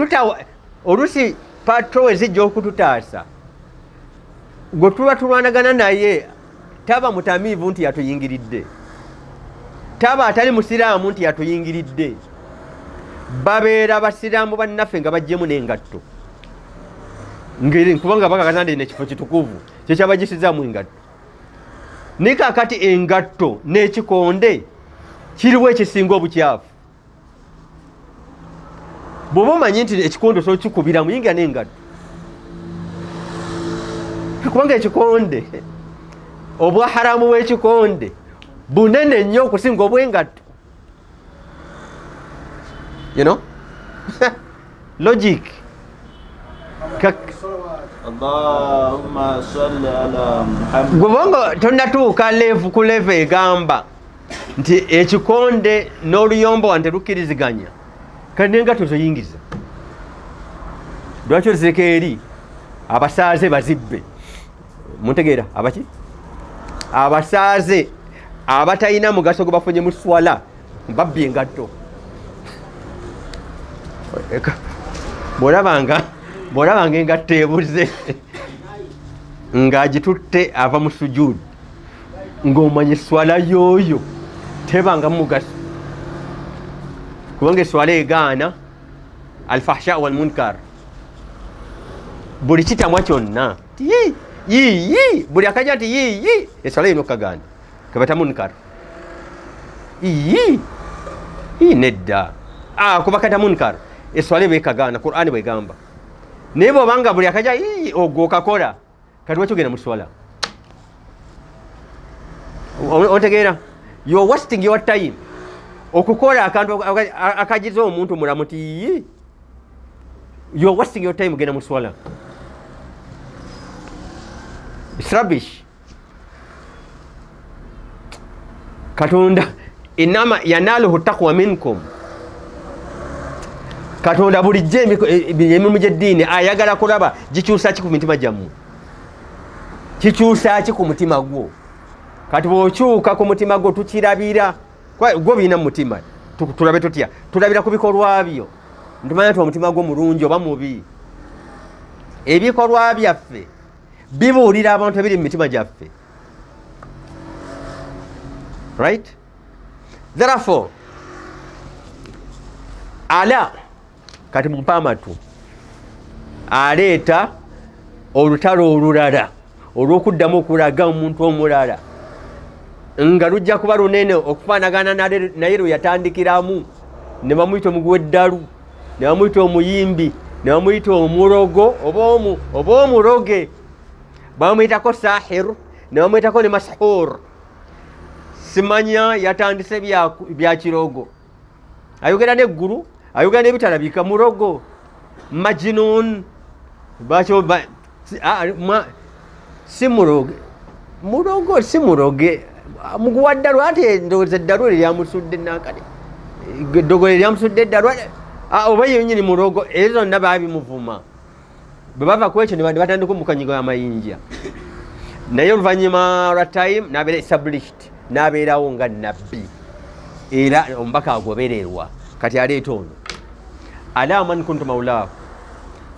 [SPEAKER 1] olusi patro ezijja okututaasa gwe tuba tulwanagana naye taba mutamiivu nti yatuyingiridde taba atali musiraamu nti yatuyingiridde babeera basiraamu bannaffe nga bajjemu n'engatto kubanga bakakatande nekifo kitukuvu kyekyabagisizamu engatto ni kakati engatto n'ekikonde kiriwo ekisinga obukyafu bw'oba omanyi nti ekikonde osobola kikubira muyingira n'engatto kubanga ekikonde obwa haramu bw'ekikonde bunene nnyo okusinga obw'engatto you know logic Allahumma salli ala Muhammad gwebanga tonatuuka ku levu egamba nti ekikonde n'oluyombo wante lukkiriziganya kati n'engatto zoyingiza lwaki ozireka eri abasaaze bazibbe muntegeera abaki abasaaze abatalina mugaso gwe bafunye mu swala babbi engatto bw'olabanga bw'olaba ng'engatto ebuze ng'agitutte ava mu sujudi ng'omanya eswala y'oyo tebanga mugaso kubanga eswala egaana alfahsha walmunkar buli kitamwa kyonna yiyi buli akajja nti yiyi eswala erina okukagaana kebata munkar iyi nedda kuba kata munkar eswala eba ekagaana Qur'ani bwegamba naye bw'obanga buli akajja ogwo okakola kati wakyogenda mu swala ontegeera you're wasting your time okukola akantu akagiza omuntu mulamu ti you're wasting your time ogenda mu swala. It's rubbish. Katonda inama yanaluhu taqwa minkum. Katonda bulijjo emirimu gy'eddiini ayagala kulaba gikyusa ki ku mitima gyammwe, kikyusa ki ku mutima gwo. Kati bw'okyuka ku mutima gwo tukirabira gwo biina mu mutima tulabe tutya tulabira ku bikolwa byo ntumanya nti omutima gwo mulungi oba mubi. Ebikolwa byaffe bibuulira abantu ebiri mu mitima gyaffe, right? Therefore ala kati mupamatu aleeta olutalo olulala olw'okuddamu okulaga omuntu omulala nga lujja kuba lunene okufaanagana naye lwe yatandikiramu. Ne bamuyita omuguwa eddalu, ne bamuyita omuyimbi, ne bamuyita omulogo oba omuloge, bamuyitako sahiru, ne bamuyitako ne mashhur. Simanya yatandise bya kirogo, ayogera n'eggulu, ayogera n'ebitalabika, mulogo, majinun, si muloge, mulogo si muloge, muguwa ddalu ate ndowooza eddalu eryamusudde nakale, eddogo eryamusudde eddalu oba yennyini mulogo. Ezo zonna baabimuvuma, bwe bava ku ekyo ne batandika omukanyigo y'amayinja. Naye oluvannyuma lwa time n'abeera established, n'abeerawo nga nabbi era omubaka agobererwa. Kati aleeta ono ala man kuntu mawlaahu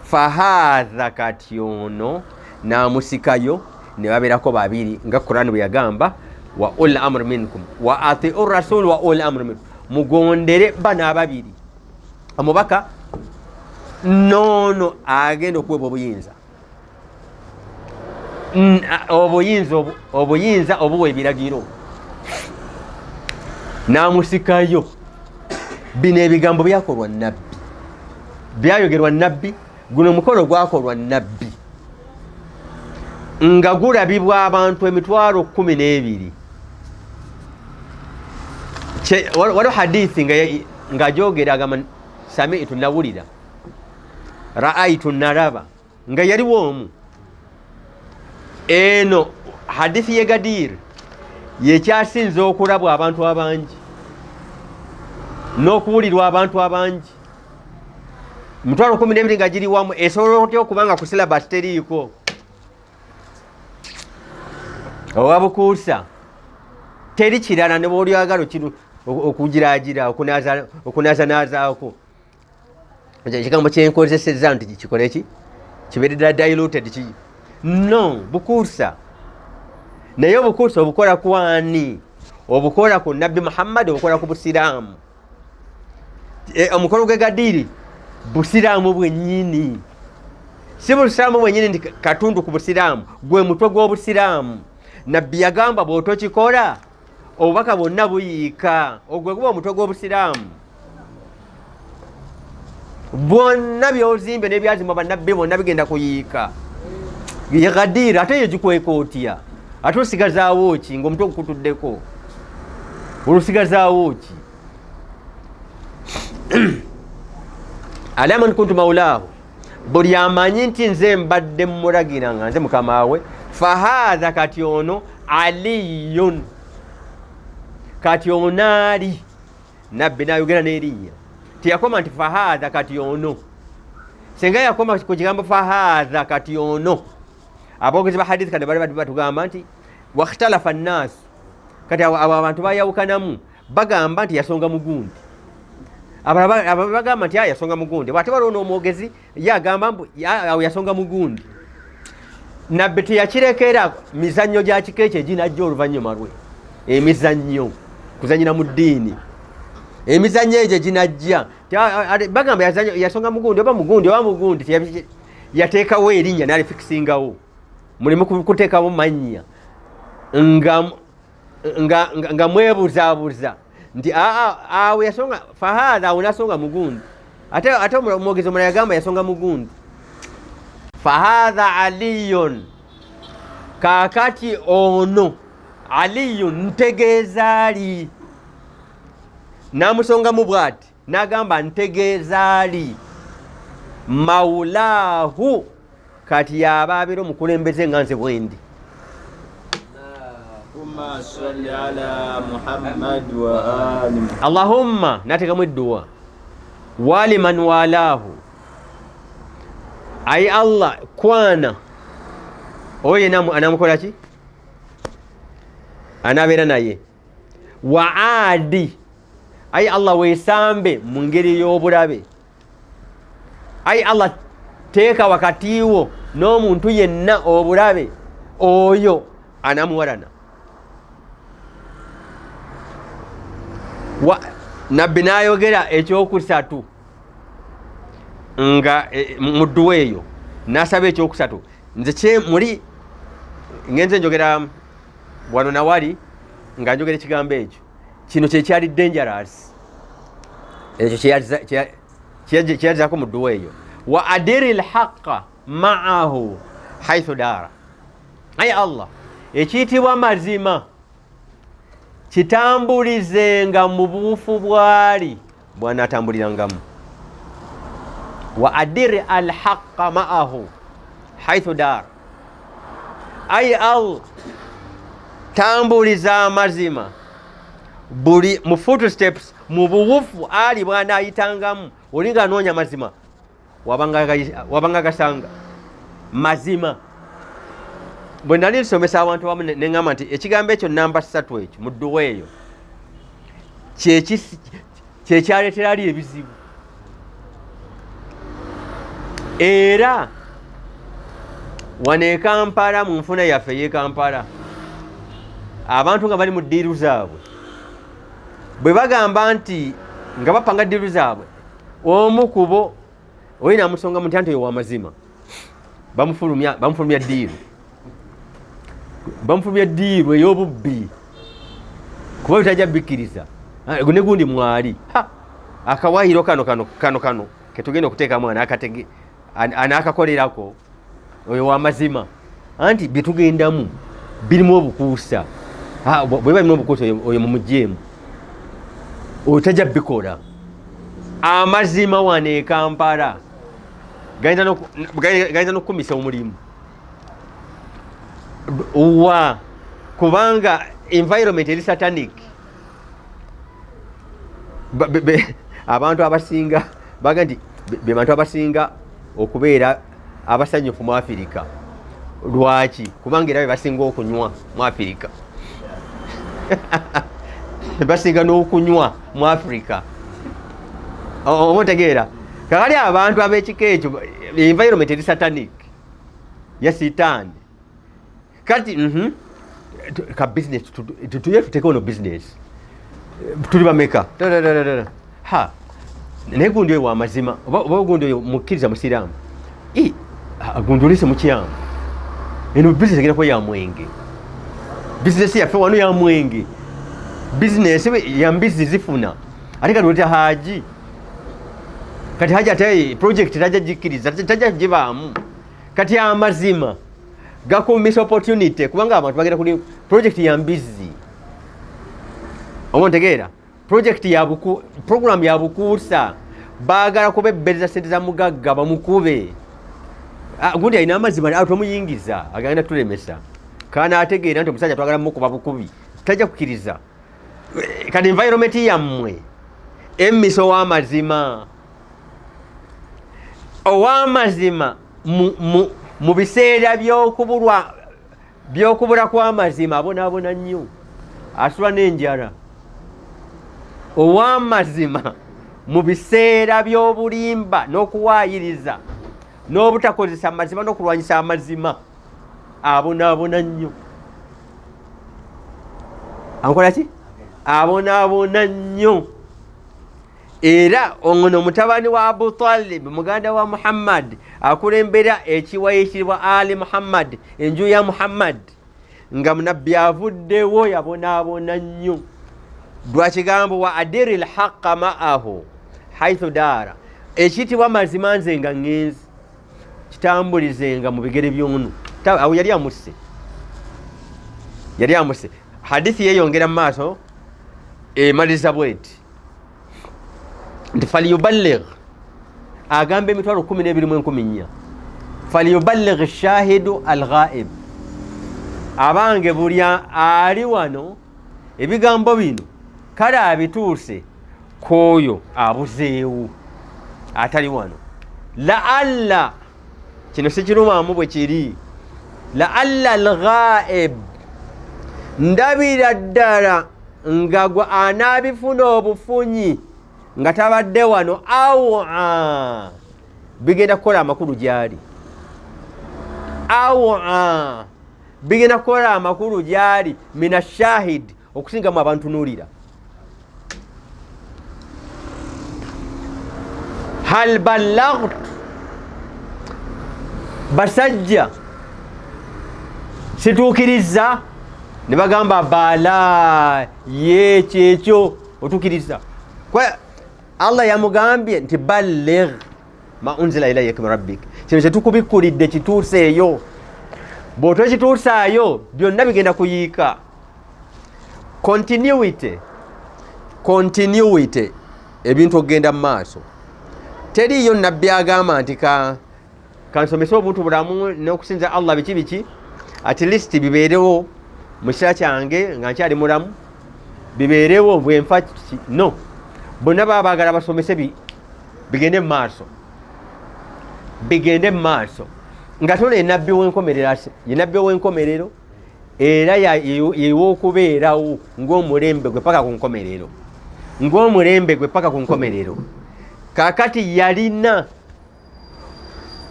[SPEAKER 1] fahaadha, kati ono n'amusikayo ne babeerako babiri nga Qur'an bwe yagamba wa ul amr minkum wa atiu rasul wa ul amr minkum, mugondere bana ababiri. Omubaka noono agenda okuweebwa obuyinza obuwa ebiragiro, n'amusikayo. Bino ebigambo byakolwa nabbi, byayogerwa nabbi, guno mukolo gwakolwa nabbi nga gulabibwa abantu 12,000. Waliwo hadithi ng'agyogera agamba sami'tu, nawulira, ra'aytu, nalaba, nga yaliwo omu. Eno hadithi ye Gadir yekyasinze okulabwa abantu abangi n'okuwulirwa abantu abangi. 12,000 nga giri wamu, esobola otya okubanga ku silabasi teriiko owabukuusa teri kirala ne bw'olyagala okugiraagira okunaazanaazaako. Ekigambo kyenkozesezza nti kikole ki kibeere ddala diluted ki no bukuusa. Naye obukuusa obukola ku ani? Obukola ku Nabbi Muhammad, obukola ku busiraamu. Omukolo gwe Gadiri busiraamu bwennyini, si busiraamu bwennyini nti katundu ku busiraamu, gwe mutwe gw'obusiraamu. Nabbi yagamba bw'otokikola obubaka bwonna buyiika, ogwe guba omutwe gw'obusiraamu. Bwonna byozimbe n'ebyazimbwa bannabbi bonna bigenda kuyiika. Ye Gadiri ate ye gikweka otya? Ate osigazaawo ki ng'omutwe ogukutuddeko? Olusigazaawo ki? Ala man kuntu mawlaahu, buli amanyi nti nze mbadde mulagira nga nze mukama we. Fahaadha, kati ono aliyun, kati ono ali. Nabbi n'ayogera n'erinnya, teyakoma nti fahaadha kati ono. Senga yakoma ku kigambo fahaadha kati ono, aboogezi ba hadithi kati bali batugamba nti wakhtalafa nnaasu, kati abo abantu bayawukanamu bagamba nti yasonga mugundi, aba bagamba nti yasonga mugundi bwate balona omwogezi yagamba mbu awo yasonga mugundi nabbe teyakirekera mizannyo gya kikeeki eginajja oluvannyuma lwe emizannyo kuzanyira mu ddiini emizannyo egyo ginajja bagamba yasonga mugundi oba mugundi yateekawo erinnya nalifikisingawo mulimu kuteekawo mannya nga mwebuzaabuza nti awo yasonga fahaadha awo nasonga mugundi ate omwogezi omulala yagamba yasonga mugundi fahaadha aliyun kaakati ono aliyun ntegeeza ali namusongamu bwati nagamba ntegeeza ali mawulaahu kati yaba abeera omukulembeze nga nze bwendi Allahumma nateekamu edduwa wali man walaahu ayi Allah kwana oyo yena anamukola ki anabeera naye wa adi ayi Allah weesambe mu ngeri y'obulabe ayi Allah teeka wakatiiwo n'omuntu yenna obulabe oyo anamuwalana nabbi n'ayogera ekyokusatu nga mu dduwa eyo n'asaba ekyokusatu nze muli ngenze njogera wano nawali nga njogera ekigambo ekyo kino kyekyali dangerous ekyo kyeyalizaako mu dduwa eyo wa adiri lhaqa maahu haithu dara aye Allah ekiyitibwa mazima kitambulizenga mu buufu bwali bwanatambulirangamu wa adiri alhaqa maahu haithu dara aye Allah tambuliza amazima buli mu footsteps mu buwufu ali bwanayitangamu olinga anoonya mazima wabanga gasanga mazima bwe nali nsomesa abantu wamu neŋŋamba nti ekigambo ekyo namba 3 ekyo mu dduwa eyo kyekyaleetera ali ebizibu era wano e Kampala mu nfuna yaffe ey'e Kampala abantu nga bali mu ddiiru zaabwe bwe bagamba nti nga bapanga ddiiru zaabwe omu kubo oyina amusonga mu nti anti oyo wamazima bamufulumya ddiiru ey'obubbi kuba bitajja bikkiriza ne gundi mwali akawaayiro kano ketugenda okuteekamu anaakakolerako oyo wamazima anti byetugendamu birimu obukuusa bwe balimu obukuusa oyo mumujeemu oyo tajja bikola amazima wano e Kampala gayinza n'okukumisa omulimu kubanga environment eri satanic abantu abasinga baga nti be bantu abasinga okubeera abasanyufu mu Afirika. Lwaki? Kubanga era be basinga okunywa mu Afirika. Basinga n'okunywa mu Afrika. Omutegeera kakali abantu ab'ekika ekyo environment eri satanic ya sitaani kati ka business tuye tuteeka ono business tuli bameka naye gundi oyo wamazima oba gundi oyo mukkiriza musiraamu gundi olise mukyamu eno business egenda kuba ya mwenge business yaffe wano ya mwenge business ya mbizi zifuna ate kati oleta haji kati haji ate project tajja jikkiriza tajja gibaamu kati amazima gakumisa opportunity kubanga abantu bagenda kuli project ya mbizi omontegeera project ya program ya bukuusa baagala kubebberiza sente za mugagga bamukube gundi alina amazima tomuyingiza agenda tulemesa kana ategeera nti omusajja twagala mukuba bukubi tajja kukkiriza kati environment yammwe emiso ow'amazima mu biseera by'okubula kw'amazima abonaabona nnyo asula n'enjala ow'amazima mu biseera by'obulimba n'okuwaayiriza n'obutakozesa mazima n'okulwanyisa amazima abonaabona nnyo. Ankola ki? Abonaabona nnyo. Era ono mutabani wa Abu Talib muganda wa Muhammad akulembera ekiwayi ekiribwa Ali Muhammad, enju ya Muhammad, nga munabbi avuddewo yabonaabona nnyo. Lwakigambo wa adiri lhaqa ma'ahu haithu daara, ekiyitibwa mazima nze nga ŋŋenzi kitambulizenga mu bigere by'onu. Awo yali amusse, yali amusse. Hadithi yeyongera mu maaso emaliriza bweti nti falyuballigh, agamba emitwalo 12,400, falyuballigh shahidu alghaib, abange buli ali wano ebigambo bino kale abituuse k'oyo abuzeewo atali wano. Laalla, kino sikirumaamu bwe kiri, laalla alghaib, ndabira ddala nga gwe anaabifuna obufunyi nga tabadde wano, awa bigenda kukola amakulu gyali, awa bigenda kukola amakulu gyali mina shahid, okusingamu abantunuulira. hal ballaghtu, basajja situukiriza? Ne bagamba bala, ye kyekyo otuukiriza. Allah yamugambye nti balligh ma unzila ilayka min rabbik, kino kyetukubikkulidde kituuseeyo. Bw'otokituusaayo byonna bigenda kuyiika. Continuity, ebintu okugenda mu maaso. Teriyo nabbi agamba nti kansomese obuntu bulamu n'okusinza Allah biki biki, at least bibeerewo mu kiseera kyange nga nkyali mulamu, bibeerewo bwenfa. No, bonna baba baagala basomese bigende mu maaso, bigende mu maaso. Nga tona ye nabbi w'enkomerero, era yeew'okubeerawo ng'omulembe gwe paka ku nkomerero, ng'omulembe gwe paka ku nkomerero. Kaakati yalina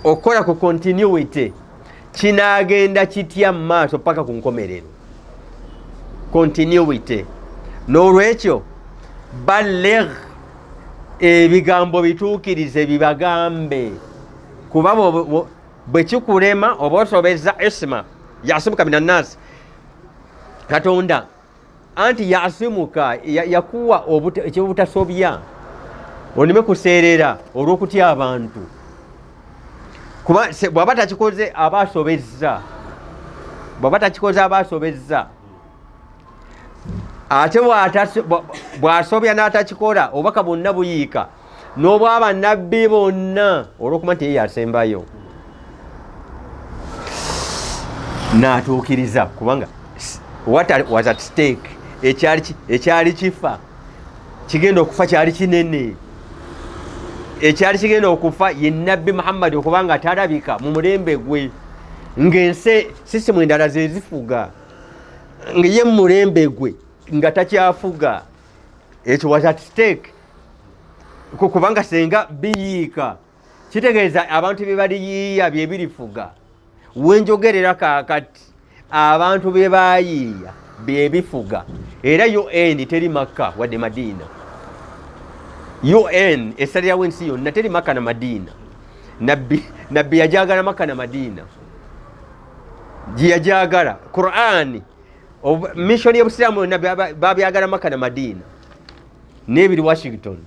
[SPEAKER 1] okukola ku continuity, kinaagenda kitya mu maaso paka ku nkomerero, continuity. N'olwekyo balligh, ebigambo bituukirize bibagambe, kuba bwe kikulema oba osobezza isma yasimuka minannaasi, Katonda anti yasimuka yakuwa ekyobutasobya, onime kuseerera olw'okutya abantu, kuba bw'aba takikoze aba asobezza, bw'aba takikoze aba asobezza. Ate bw'asobya n'atakikola obubaka bwonna buyiika, n'obw'abannabbi bonna olw'okuba nti ye yasembayo n'atuukiriza, kubanga what was at stake, ekyali kifa kigenda okufa kyali kinene, ekyali kigenda okufa ye nabbi Muhammad okubanga talabika mu mulembe gwe, ng'ensi sisimu endala ze zifuga, ye mu mulembe gwe nga takyafuga. Ekyo was at stake, kubanga senga biyiika kitegeeza abantu bye baliyiiya bye birifuga. Wenjogerera kaakati abantu be baayiiya bye bifuga. Era UN teri Makka wadde Madiina. UN esalirawo ensi yonna teri Makka na Madiina. Nabbi yajagala Makka na Madiina, gye yajagala. Qur'an mission y'obusiraamu yonna babyagala Makka na Madiina, n'ebiri Washington.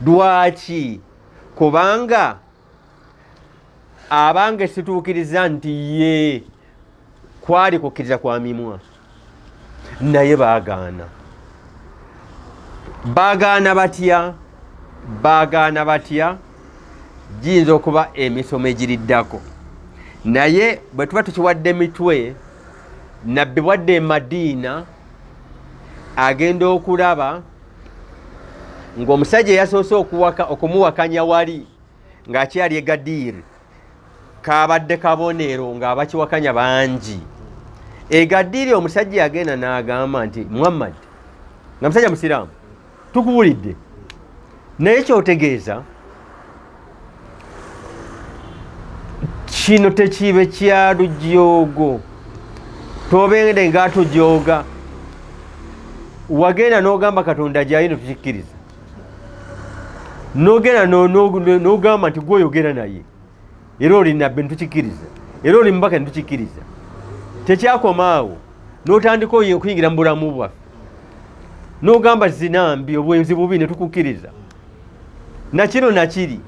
[SPEAKER 1] Lwaki? Kubanga abange situukiriza nti ye kwali kukkiriza kwa mimwa, naye baagaana. Baagaana batya? Giyinza okuba emisomo egiriddako, naye bwe tuba tukiwadde mitwe, nabbi bwadde e Madiina agenda okulaba ng'omusajja yasoose okumuwakanya wali ng'akyali e Gadir kabadde kabonero ng'abakiwakanya bangi. E Gadir omusajja yagenda n'agamba nti Muhammad, nga musajja musiraamu, tukubulidde naye kyotegeeza kino tekibe kya lujoogo. Tobende nga atujooga wagenda n'ogamba Katonda gyayino tukikkiriza, n'ogenda n'ogamba nti gw'oyogera naye era oli nabbe ntukikkiriza, era oli mubaka ntukikkiriza. Tekyakomaawo n'otandika okuyingira mu bulamu bwaffe n'ogamba zina mbi, obwenzi bubi, ne tukukkiriza. Nakino nakiri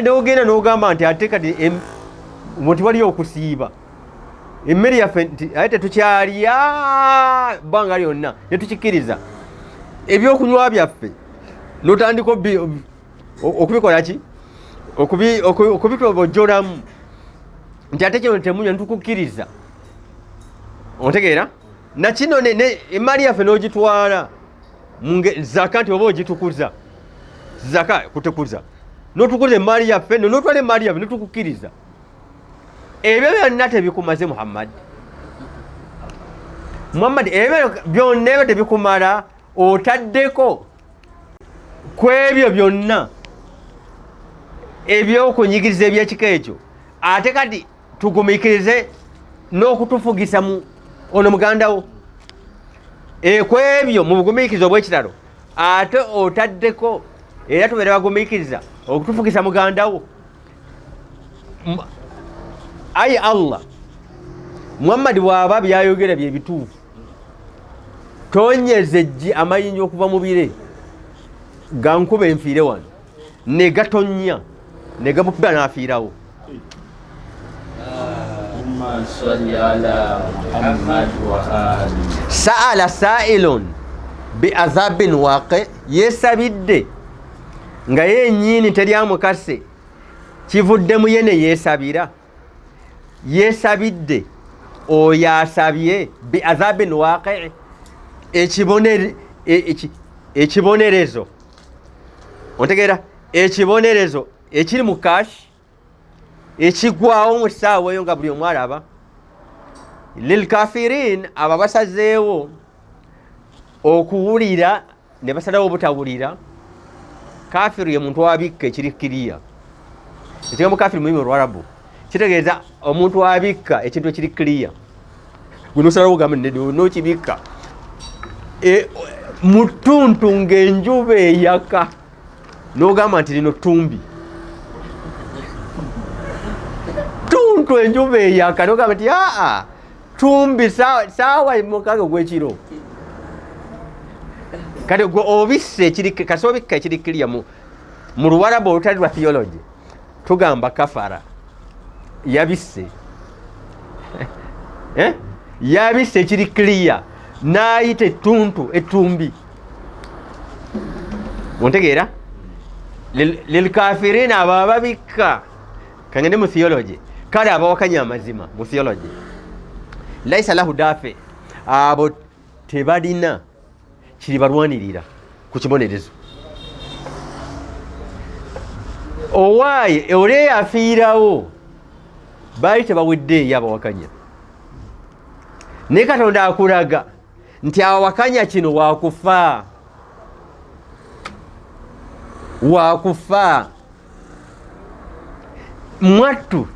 [SPEAKER 1] n'ogenda n'ogamba nti ate kati nti waliyo okusiiba emmere yaffe aye tetukyalya bbanga lyonna ne tukikkiriza. Ebyokunywa byaffe n'otandika okubikola ki, okubitobojjolamu nti ate kino temunywa, netukukkiriza. Ontegeera? Nakino emaali yaffe n'ogitwala zaka, nti oba ogitukuza zaka kutukuza, n'otukuza emaali yaffe n'otwala emaali yaffe netukukkiriza. Ebyo byonna tebikumaze Muhammad, ebyo byonna ebyo tebikumala. Otaddeko ku ebyo byonna ebyokunyigiriza ebyekika ekyo, ate kati tugumiikirize n'okutufugisa ono mugandawo. Ku ebyo mu bugumiikiriza obw'ekiralo ate otaddeko era tubeere bagumiikiriza okutufugisa mugandawo. Ayi Allah, Muhammad bw'aba byayogera bye bituufu, tonyeza eggi amayinja okuva mu bire gankuba enfiire wano ne gatonnya ne gamukuba n'afiirawo. Sa'ala sa'ilun bi azabin waqi, yeesabidde nga yennyini teryamukase, kivuddemu ye ne yeesabira. Yeesabidde oyo asabye bi azabin waqi, ekibonerezo. Ontegeera? Ekibonerezo ekiri mu kashi ekigwawo mu ssaawa eyo nga buli omu alaba. Lil kafirin, abo basazeewo okuwulira ne basalawo obutawulira. Kafiru ye muntu abikka ekiri kiriya. Ekigambo kafiru mu lulimi Olwarabu kitegeeza omuntu abikka ekintu ekiri kiriya. Gwe nosalawo ogamba n'okibikka mu ttuntu ng'enjuba eyaka n'ogamba nti lino ttumbi. Ttuntu enjuba eyaka n'ogamba nti aa ttumbi saawa mukaaga ogw'ekiro. Kati gwe obisse kasi obikka ekiri kiriya mu Luwarabu olutali lwa theology tugamba kafara. Yabisse yabisse ekiri kiriya n'ayita ettuntu ettumbi. Ontegeera? Lilkafirina, abo ababikka. Kangende mu theology, kale abawakanya amazima mu theology, laisa lahu dafe, abo tebalina kiri balwanirira ku kibonerezo. Owaaye ole afiirawo baali tebaweddeeyo abawakanya, naye Katonda akulaga nti awakanya kino waakufa. Waakufa. Mwattu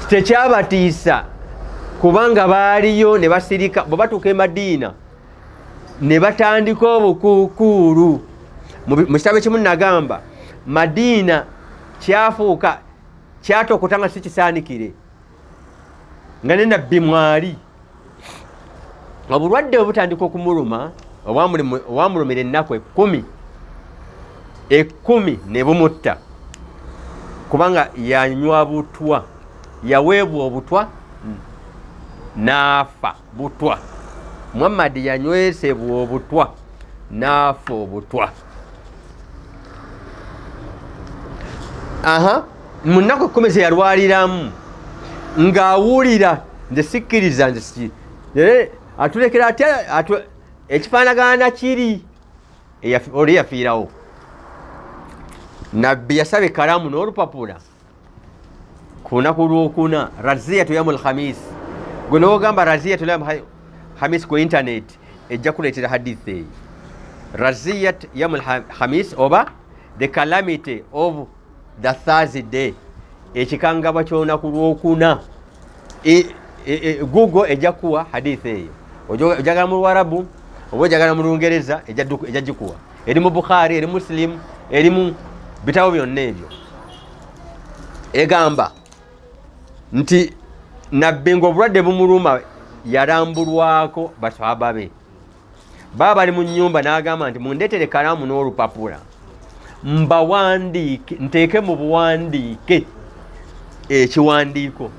[SPEAKER 1] tekyabatiisa kubanga baaliyo ne basirika. Bwe batuuka e Madiina ne batandika obukuukuulu. Mu kitabo ekimu nagamba Madiina kyatokota nga si kisaanikire, nga ne nabbi mwali. Obulwadde obutandika okumuluma obwamulumira ennaku 10 ne bumutta, kubanga yanywa butwa, yaweebwa obutwa n'afa butwa. Muhammad yanywesebwa obutwa n'afa obutwa. Mu nnaku 10 ze yalwaliramu ng'awulira nze sikkiriza, nze atulekera atya ekifaanagana kiri oli yafiirawo. Nabbi yasaba ekalamu n'olupapula ku lunaku lwokuna, raziyatu yamul khamis. Gwe n'ogamba raziyatu yamul khamis ku internet ejja kuleetera hadithi eyo. raziyat yamul khamis oba the calamity of the Thursday, ekikangabwa ky'olunaku lwokuna. Google ejja kuwa hadith eyo, ojagala mu Luwarabu oba ojagala mu Lungereza ejja gikuwa, eri mu Bukhari, eri Muslim, eri mu bitabo byonna ebyo. Egamba nti nabbi ng'obulwadde bumuluma yalambulwako basahaba be, baba bali mu nnyumba n'agamba nti mundeetere kalaamu n'olupapula mbawandiike, nteeke mu buwandiike ekiwandiiko,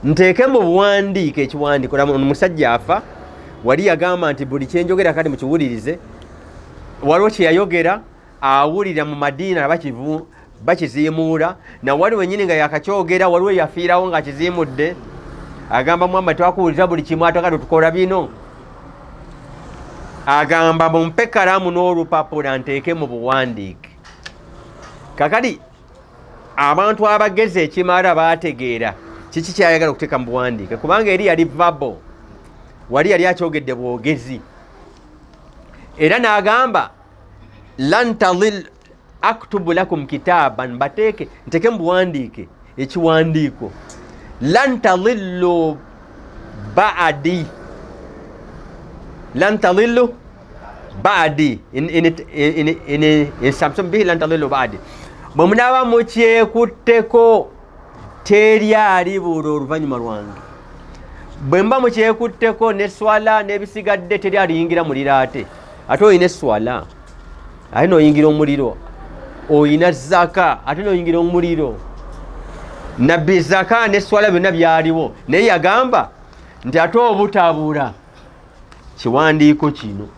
[SPEAKER 1] nteeke mu buwandiike ekiwandiiko. Omusajja afa, wali yagamba nti buli kyenjogera kati mukiwulirize. Waliwo kyeyayogera awulira mu Madiina bakiziimuula, na wali wenyini nga yakakyogera, waliwo yafiirawo nga kiziimudde. Agamba Muhammad twakuwulira buli kimu, ate kati tukola bino. Agamba mumpe kalaamu n'olupapula nteeke mu buwandiike. Kakati abantu abagezi ekimala baategeera kiki kyayagala okuteeka mu buwandiike, kubanga eri yali vabo, wali yali akyogedde bwogezi. Era n'agamba lan tadil aktubu lakum kitaban, bateeke nteeke mu buwandiike ekiwandiiko, lan tadillu ba'di, lan tadillu ba'di, in Samsung bihi lan tadillu ba'di. Bwe munaaba mukyekutteko teri alibula oluvannyuma lwange. Bwe mba mukyekutteko ne swala n'ebisigadde teri aliyingira muliro. Ate oyina eswala, ate n'oyingira omuliro. Oyina zaka, ate n'oyingira omuliro. Nabbi zaka ne swala byonna byaliwo, naye yagamba nti ate obutabula kiwandiiko kino.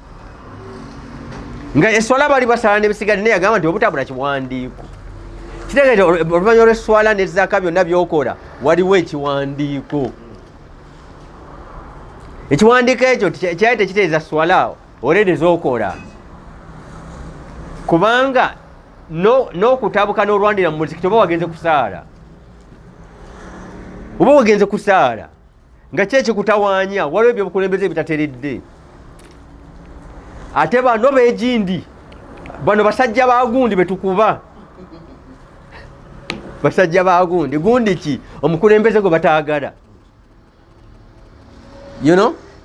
[SPEAKER 1] Nga eswala bali basala n'ebisigadde, naye yagamba nti obutabula kiwandiiko. Kitegeeza oluvannyuma lw'eswala ne zaka byonna by'okola waliwo ekiwandiiko. Ekiwandiiko ekyo kyali tekitegeeza swala olede z'okola, kubanga n'okutabuka n'olwandira mu muzikiti oba wagenze kusaala, oba wagenze kusaala nga ki ekikutawaanya, waliwo ebyobukulembeze ebitateredde. Ate bano beegindi, bano basajja ba gundi betukuba, basajja ba gundi. Gundi ki? Omukulembeze gwe bataagala,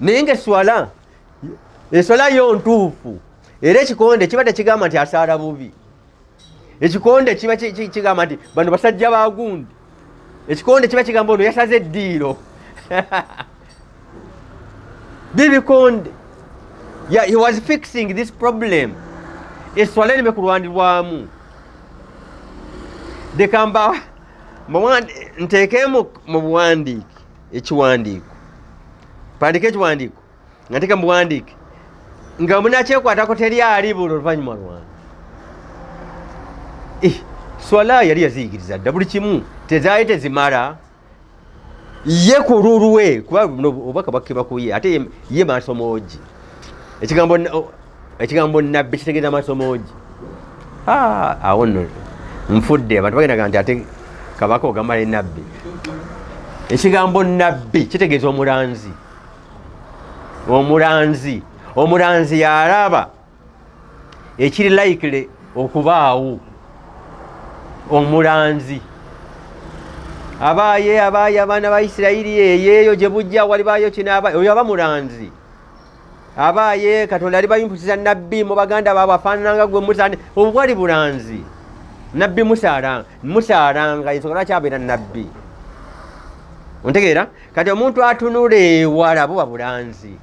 [SPEAKER 1] naye ngaeswala, eswala yo ntuufu, era ekikonde kiba tekigamba nti asaala bubi. Ekikonde kiba kigamba nti bano basajja ba gundi. Ekikonde kiba kigamba ono yasaze eddiiro. Bibikonde. He was fixing this problem. Eswala ereme kulwanirwamu. Dekamba nteekemu mu buwandiike ekiwandiiko, pandika ekiwandiiko nga nteeka mu buwandiike nga munakyekwatako teri alibula oluvannyuma lwange. Swala yali yaziyigiriza dda buli kimu, tezaali tezimala. Ye ku lulwe, kuba obubaka bakuye, ate ye masomogi. Ekigambo nabbi kitegeeza masomogi. Awo nno nfudde, abantu bagendaga nti ate kabaka ogamba ne nabbi. Ekigambo nabbi kitegeeza omulanzi. Omulanzi yalaba ekiri likely okubaawo. Omulanzi abaaye abaana ba Isirayiri eyeeyo gye bujja walibaayo kinaaba, oyo aba mulanzi. Abaaye Katonda ali bayimpusiza nabbi mu baganda baabwe afaanananga gwe Musa, obwo bwali bulanzi. Nabbi musaalanga ensonga lwaki abeera nabbi. Ontegeera? Kati omuntu atunula ewala buba bulanzi.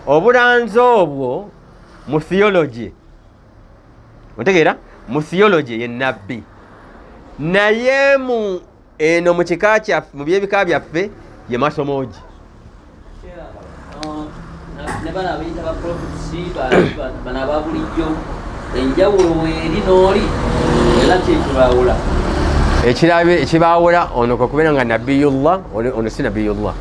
[SPEAKER 1] Obulanzi obwo mu theology, ontegeera, mu theology ye nabbi. Naye eno mu kika kyaffe, mu byebika byaffe ye masomogi.
[SPEAKER 2] Ne bano abayita ba prophecy bano ababulijjo, enjawulo weeri n'oli era kyekibaawula. Ekibaawula ono kwe kubeera nga nabiyullah, ono si nabiyullah.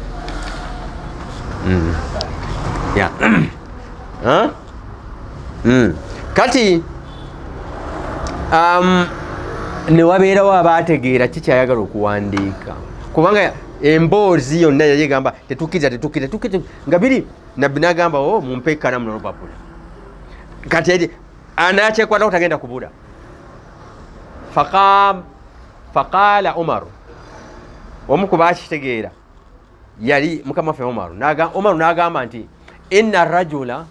[SPEAKER 2] Kati ne wabeerawo abaategeera kikyayagala okuwandiika, kubanga emboozi yonna yayegamba tetukkiriza nga biri
[SPEAKER 1] nabbi n'agamba mumpe ekkalamu n'olupapula kati anakyekwata kutagenda kubula faqala Umaru omu ku bakitegeera yali mukama waffe Umaru n'agamba nti inna rajula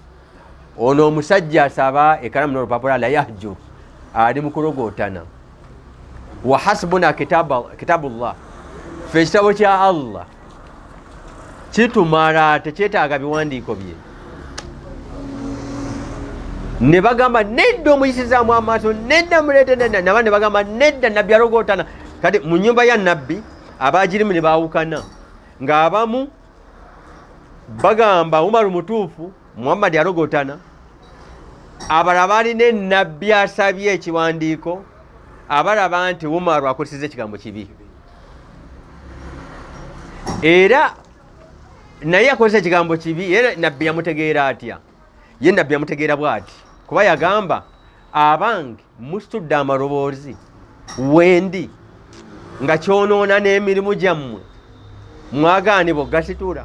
[SPEAKER 1] ono omusajja asaba ekkalamu n'olupapula la yahjur ali mu kulogootana wa hasbuna kitabullah fe ekitabo kya Allah kitumala tekyetaaga biwandiiko bye ne bagamba nedda omuyisizaamu amaaso nedda muleete naba ne bagamba nedda nabbi alogootana kati mu nnyumba ya nabbi abagirimu ne baawukana ng'abamu bagamba Umaru mutuufu Muhammad alogootana abalala balina enabbi asabye ekiwandiiko abalaba nti Umaru akozesezza ekigambo kibi era naye akozesa ekigambo kibi era nabbi yamutegeera atya ye nabbi yamutegeera bw'ati kuba yagamba abange musitudde amaloboozi wendi nga kyonoona n'emirimu gyammwe mwagaani boggasitula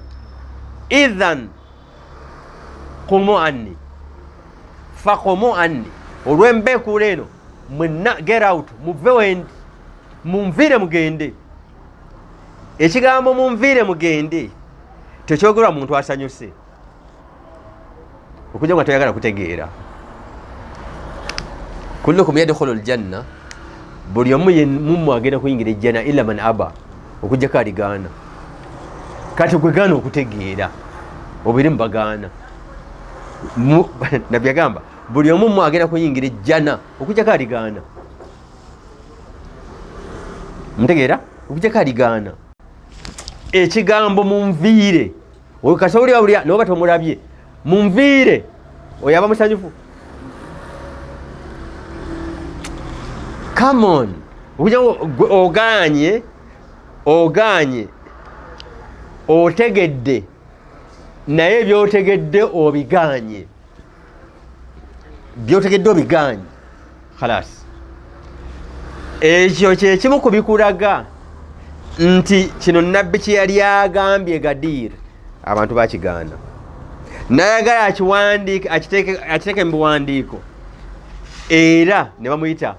[SPEAKER 1] idhan qumu anni faqumu anni olw'embeekuula eno mwenna get out muve wendi munviire mugende ekigambo munviire mugende tekyogerwa muntu asanyuse okujja nga toyagala kutegeera kullukum yadkhulu aljanna buli omu mumwe agenda kuyingira ejjana illa man aba okujjako aligaana kati kwegaana okutegeera obirimu bagaana nabbi agamba buli omu mumwe agenda kuyingira ejjana okujjako aligaana mutegeera okujjako aligaana ekigambo munviire oyo kasawulya noba tomulabye munviire oyo aba musanyufu come on oganye otegedde naye byotegedde obiganye khalas ekyo kyekimu kubikulaga nti kino nabbi kye yali agambye Gadir abantu bakigaana nayagala akiteeke mu biwandiiko era ne bamuyita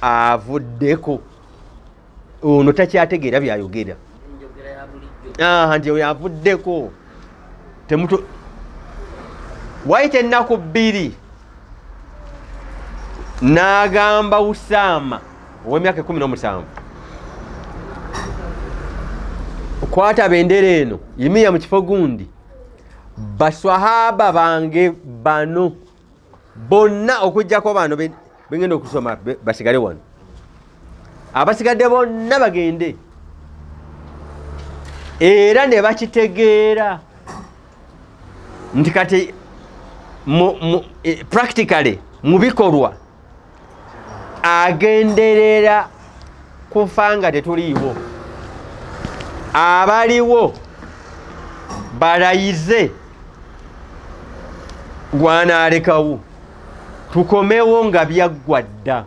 [SPEAKER 1] avuddeko ono takyategeera byayogera nti oyo avuddeko wayita ennaku 2 n'agamba Usama ow'emyaka 17 kwata bendera eno yimiya mu kifo gundi baswahaba bange bano bonna okujjako bano bengenda okusoma basigale wano abasigadde bonna bagende era ne bakitegeera nti kati practically mu bikolwa agenderera kufa nga tetuliiwo abaliwo balayize gwanaalekawo tukomewo nga byaggwa dda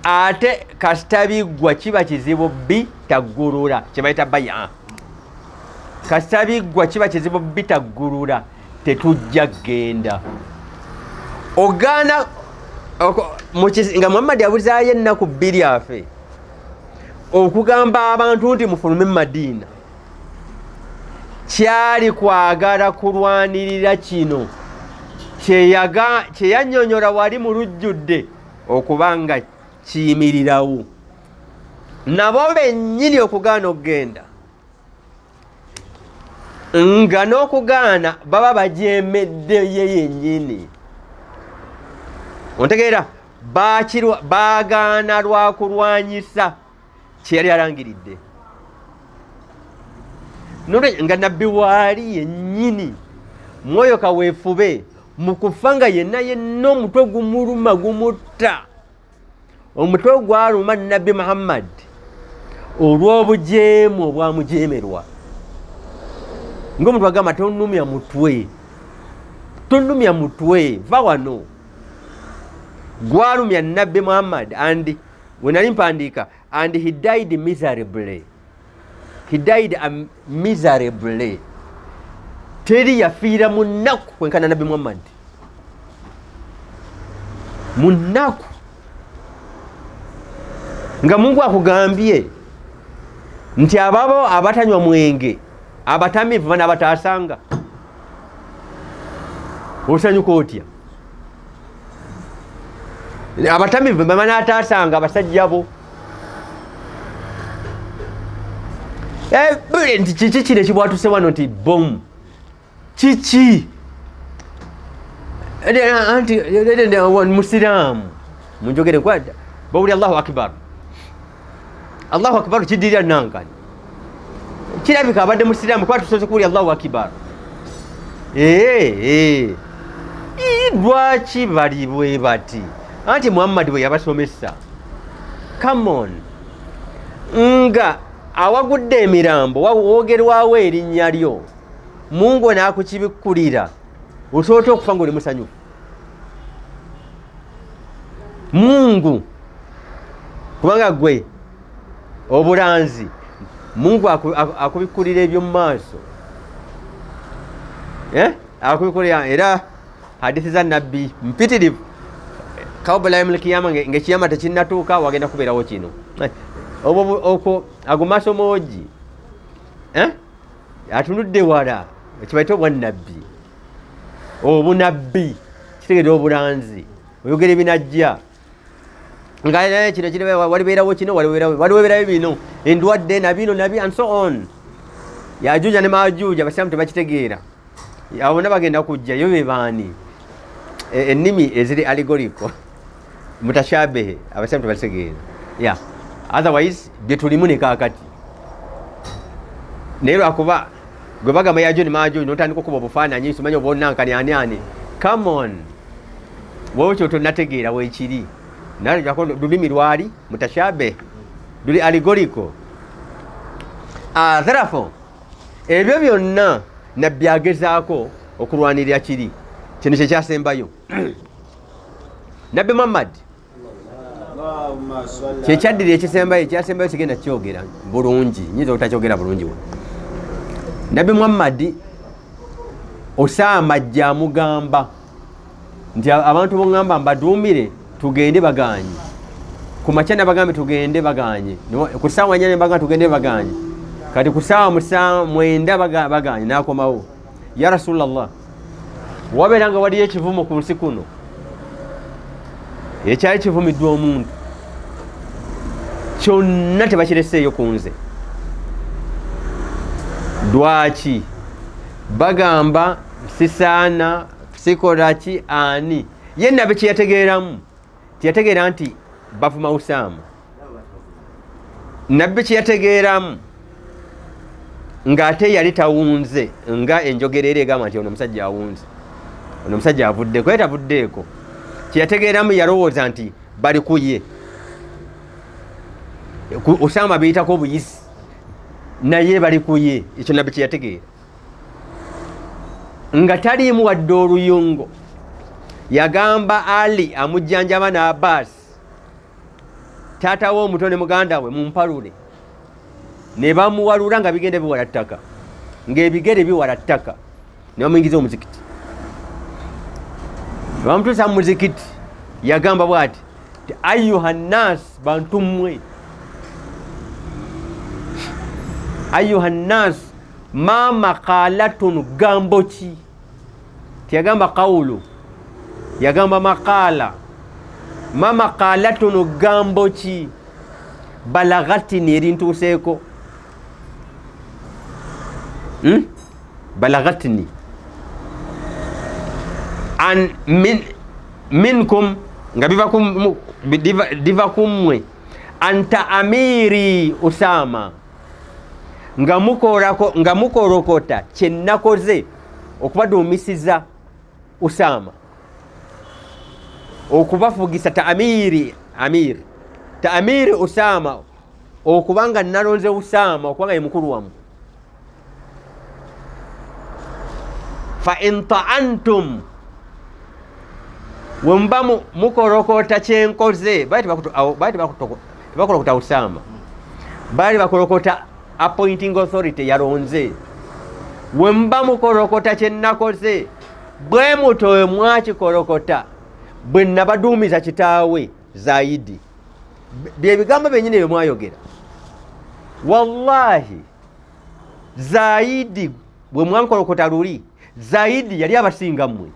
[SPEAKER 1] ate kasita biggwa kiba kizibu bitaggulula kyebayita baya kasita biggwa kiba kizibu bitaggulula tetujja genda ogaana nga Muhammad yabuzaayo ennaku 2 afe okugamba abantu nti mufulume mu Madiina kyali kwagala kulwanirira kino kyeyannyonnyola wali mu lujjudde okuba nga kiyimirirawo nabo bennyini okugaana okugenda nga n'okugaana baba bajeemedde ye yennyini ontegeera baagaana lwa kulwanyisa kye yali alangiridde nga nabbi waali yennyini mwoyo kaweefube mu kufa nga yenna omutwe gumuluma gumutta omutwe gwaluma nabbi Muhammad olw'obujeemu obwamujeemerwa ng'omuntu agamba tonumya mutwe va wano gwalumya nabbi Muhammad and wenali mpandiika and he died miserably teri yafiira mu nnaku kwenkana nabbi Muhammad mu nnaku nga Mungu akugambye nti ababo abatanywa mwenge abatamivu bana bataasanga osanyuka otya abatamivu bamana ataasanga abasajja bo nti kiki kino ekibwatuse wano nti bom kiki anti musiraamu munjogere kwada bawuli Allahu akbar Allahu akbar kidirira nankani kirabika abadde musiraamu kwa tusoose kuwulya Allahu akbar lwaki bali bwe bati anti Muhammad bwe yabasomesa come on nga awagudde emirambo woogerwawo erinnya lyo Mungu naakukibikkulira osobola okufa ng'oli musanyufu Mungu kubanga gwe obulanzi Mungu akubikkulira ebyo mu maaso akubikkulira era hadithi za nabbi mpitirivu kabla ya kiyama ngekiyama tekinnatuuka wagenda kubeerawo kino okwo ago maaso moogi atunudde wala ekibaita obwannabbi obunabbi kitegeera obulanzi oyogera ebinajja nga kino walibeerawo kino walibeerawo bino endwadde nabino nabi and so on yajuja ne majuja abasiraamu tebakitegeera abona bagenda kujja yo bebaani ennimi eziri allegorical mutashabehe abasiraamu tebakitegeera otherwise byetulimu ne kaakati naye lwakuba gwe bagamba yajo ne majuja notandika okuba obufaananyi somanya obaonankani ani come on wowe kyo tonnategeera weekiri nalejako lulimi lwali mutashabehe luli allegorical therefore ebyo byonna nabbi agezaako okulwanirira kiri kino kyekyasembayo nabbi Muhammad kyekyaddira ekyasembayo kigenda kyogera bulungi nyinza obutakyogera bulungi we nabbi Muhammad Osama ajja amugamba nti abantu bongamba mbaduumire tugende baganye ku makya nabagambe tugende baganye ku ssaawa 4 baga tugende baganye kati ku ssaawa 9 baganye nakomawo ya Rasulallah wabeeranga waliyo ekivumo ku nsi kuno ekyali kivumiddwa omuntu kyonna tebakireseeyo ku nze lwaki bagamba sisaana sikolaki ani ye nabbi kyeyategeeramu tiyategeera nti bavuma Usama nabbi kyeyategeeramu ng'ate yali tawunze nga enjogera era egamba nti ono omusajja awunze ono omusajja avuddeko ye tavuddeeko kyeyategeeramu yalowooza nti bali ku ye Usama biyitako obuyisi naye bali ku ye ekyo nabbi kyeyategeera nga taliimu wadde oluyungo yagamba Ali amujjanjaba ne Abbas taata we omuto ne muganda we mumpalule ne bamuwalula nga bigende biwala ttaka ng'ebigere biwala ttaka ne bamuyingiza omuzikiti bamutuusa mu muzikiti yagamba bw'ati ayuha nnas bantu mmwe ayuha nnas ma maqalatun gambo ki tiyagamba qawulu yagamba maqala ma maqalatun gambo ki balagatini erintuuseeko balagatini an minkum nga diva kummwe anta amiri Usama nga mukolokota kyenakoze okubaduumisiza Usama okubafugisa taamiri Usama okubanga nalonze Usama okubanga ye mukulu wamu fa in ta'antum wemba mukolokota kyenkoze baali bakolokota Usama baali bakolokota appointing authority yalonze wemba mukolokota kyenakoze bwe mutowe mwakikolokota bwe nabaduumiza kitaawe Zaidi. Bye bigambo byennyini bye mwayogera. Wallahi Zaidi bwe mwankolokota luli Zaidi yali abasinga mmwe.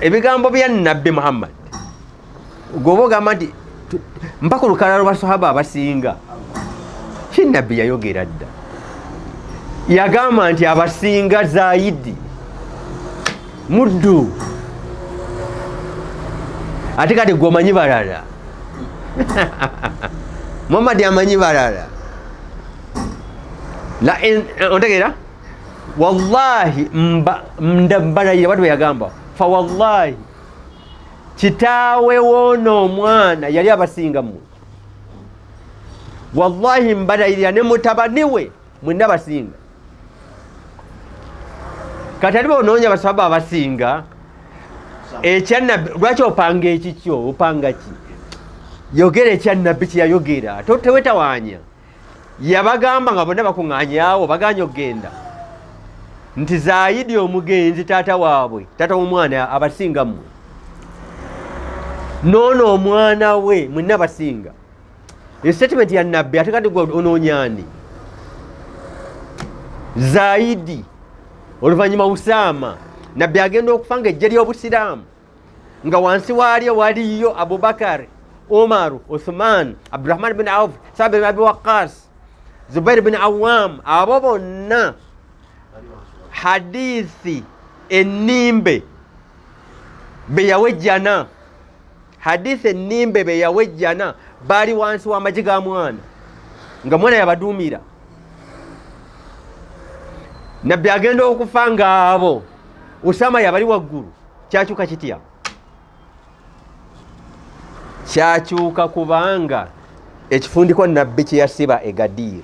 [SPEAKER 1] Ebigambo bya Nabbi Muhammad gobo gamba nti mpaka olukala lw'abasahaba abasinga Nabbi yayogera dda yagamba nti abasinga Zaidi muddu ate kati gwe omanyi balala Muhammad amanyi balala ontegeera wallahi mbalayira batu yagamba fa wallahi kitaawe woono omwana yali abasinga mmwe wallahi mbalayirira ne mutabani we mwenna basinga kati aliba onoonya basahaba abasinga ekyanabbi lwaki opanga ekikyo opanga ki yogera ekyanabbi kyeyayogera tewetawaanya yabagamba nga bonna bakuŋŋaanyaawo baganya okgenda nti Zaidi omugenzi taata waabwe taata w'omwana abasinga mmwe noono omwana we mwenna basinga statement ya Nabbi ate kati gwe onoonyaani Zaidi oluvannyuma Usaama Nabbi agenda okufa nga ejje ly'Obusiraamu nga wansi waalyo waliyo Abubakar, Umaru, Uthman, Abdurrahman bin Auf, Sa'd bin Abi Waqqas, Zubair bin Awam, abo bonna hadithi ennimbe beyawejjana hadithi ennimbe beyawejjana baali wansi w'amagi ga mwana nga mwana yabaduumira. Nabbi agenda okufa nga abo Usama yabali waggulu. Kyakyuka kitya? Kyakyuka kubanga ekifundikwa Nabbi kye yasiba e Gadir.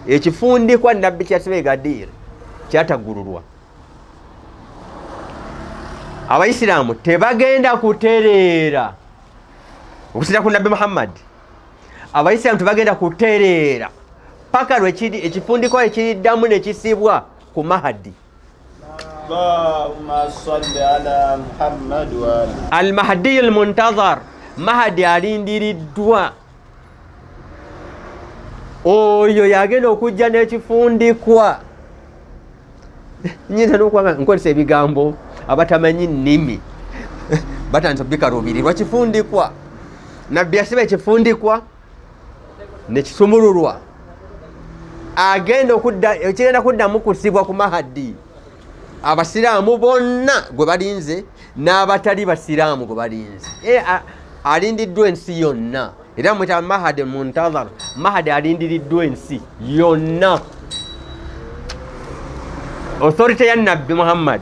[SPEAKER 1] Ekifundikwa Nabbi kye yasiba e Gadir kyataggululwa. Abayisiraamu tebagenda kutereera okusira ku Nabbi Muhammad. Abayisiraamu tebagenda kutereera paka lwekiri ekifundikwa ekiriddamu ne kisibwa ku Mahdi.
[SPEAKER 3] Allahumma salli ala Muhammad wa
[SPEAKER 1] al-Mahdi al-Muntazar. Mahdi alindiriddwa. Oyo yagenda okujja n'ekifundikwa. Nyinza n'okwanga nkozesa ebigambo abatamanyi nnimi batandika bikaluubirirwa kifundikwa. Nabbi yasiba ekifundikwa ne kisumululwa. Ekigenda kuddamu kusibwa ku Mahdi. Abasiraamu bonna gwe balinze n'abatali basiraamu gwe balinze. Alindiddwa ensi yonna. Era mwita Mahdi Muntazar. Mahdi alindiriddwa ensi yonna. Authority ya Nabbi Muhammad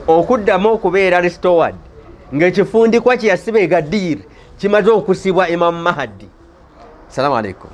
[SPEAKER 1] okuddamu okubeera restored ng'ekifundikwa kye yasiba e Gadir kimaze okusibwa Imam Mahdi. Assalamu alaikum.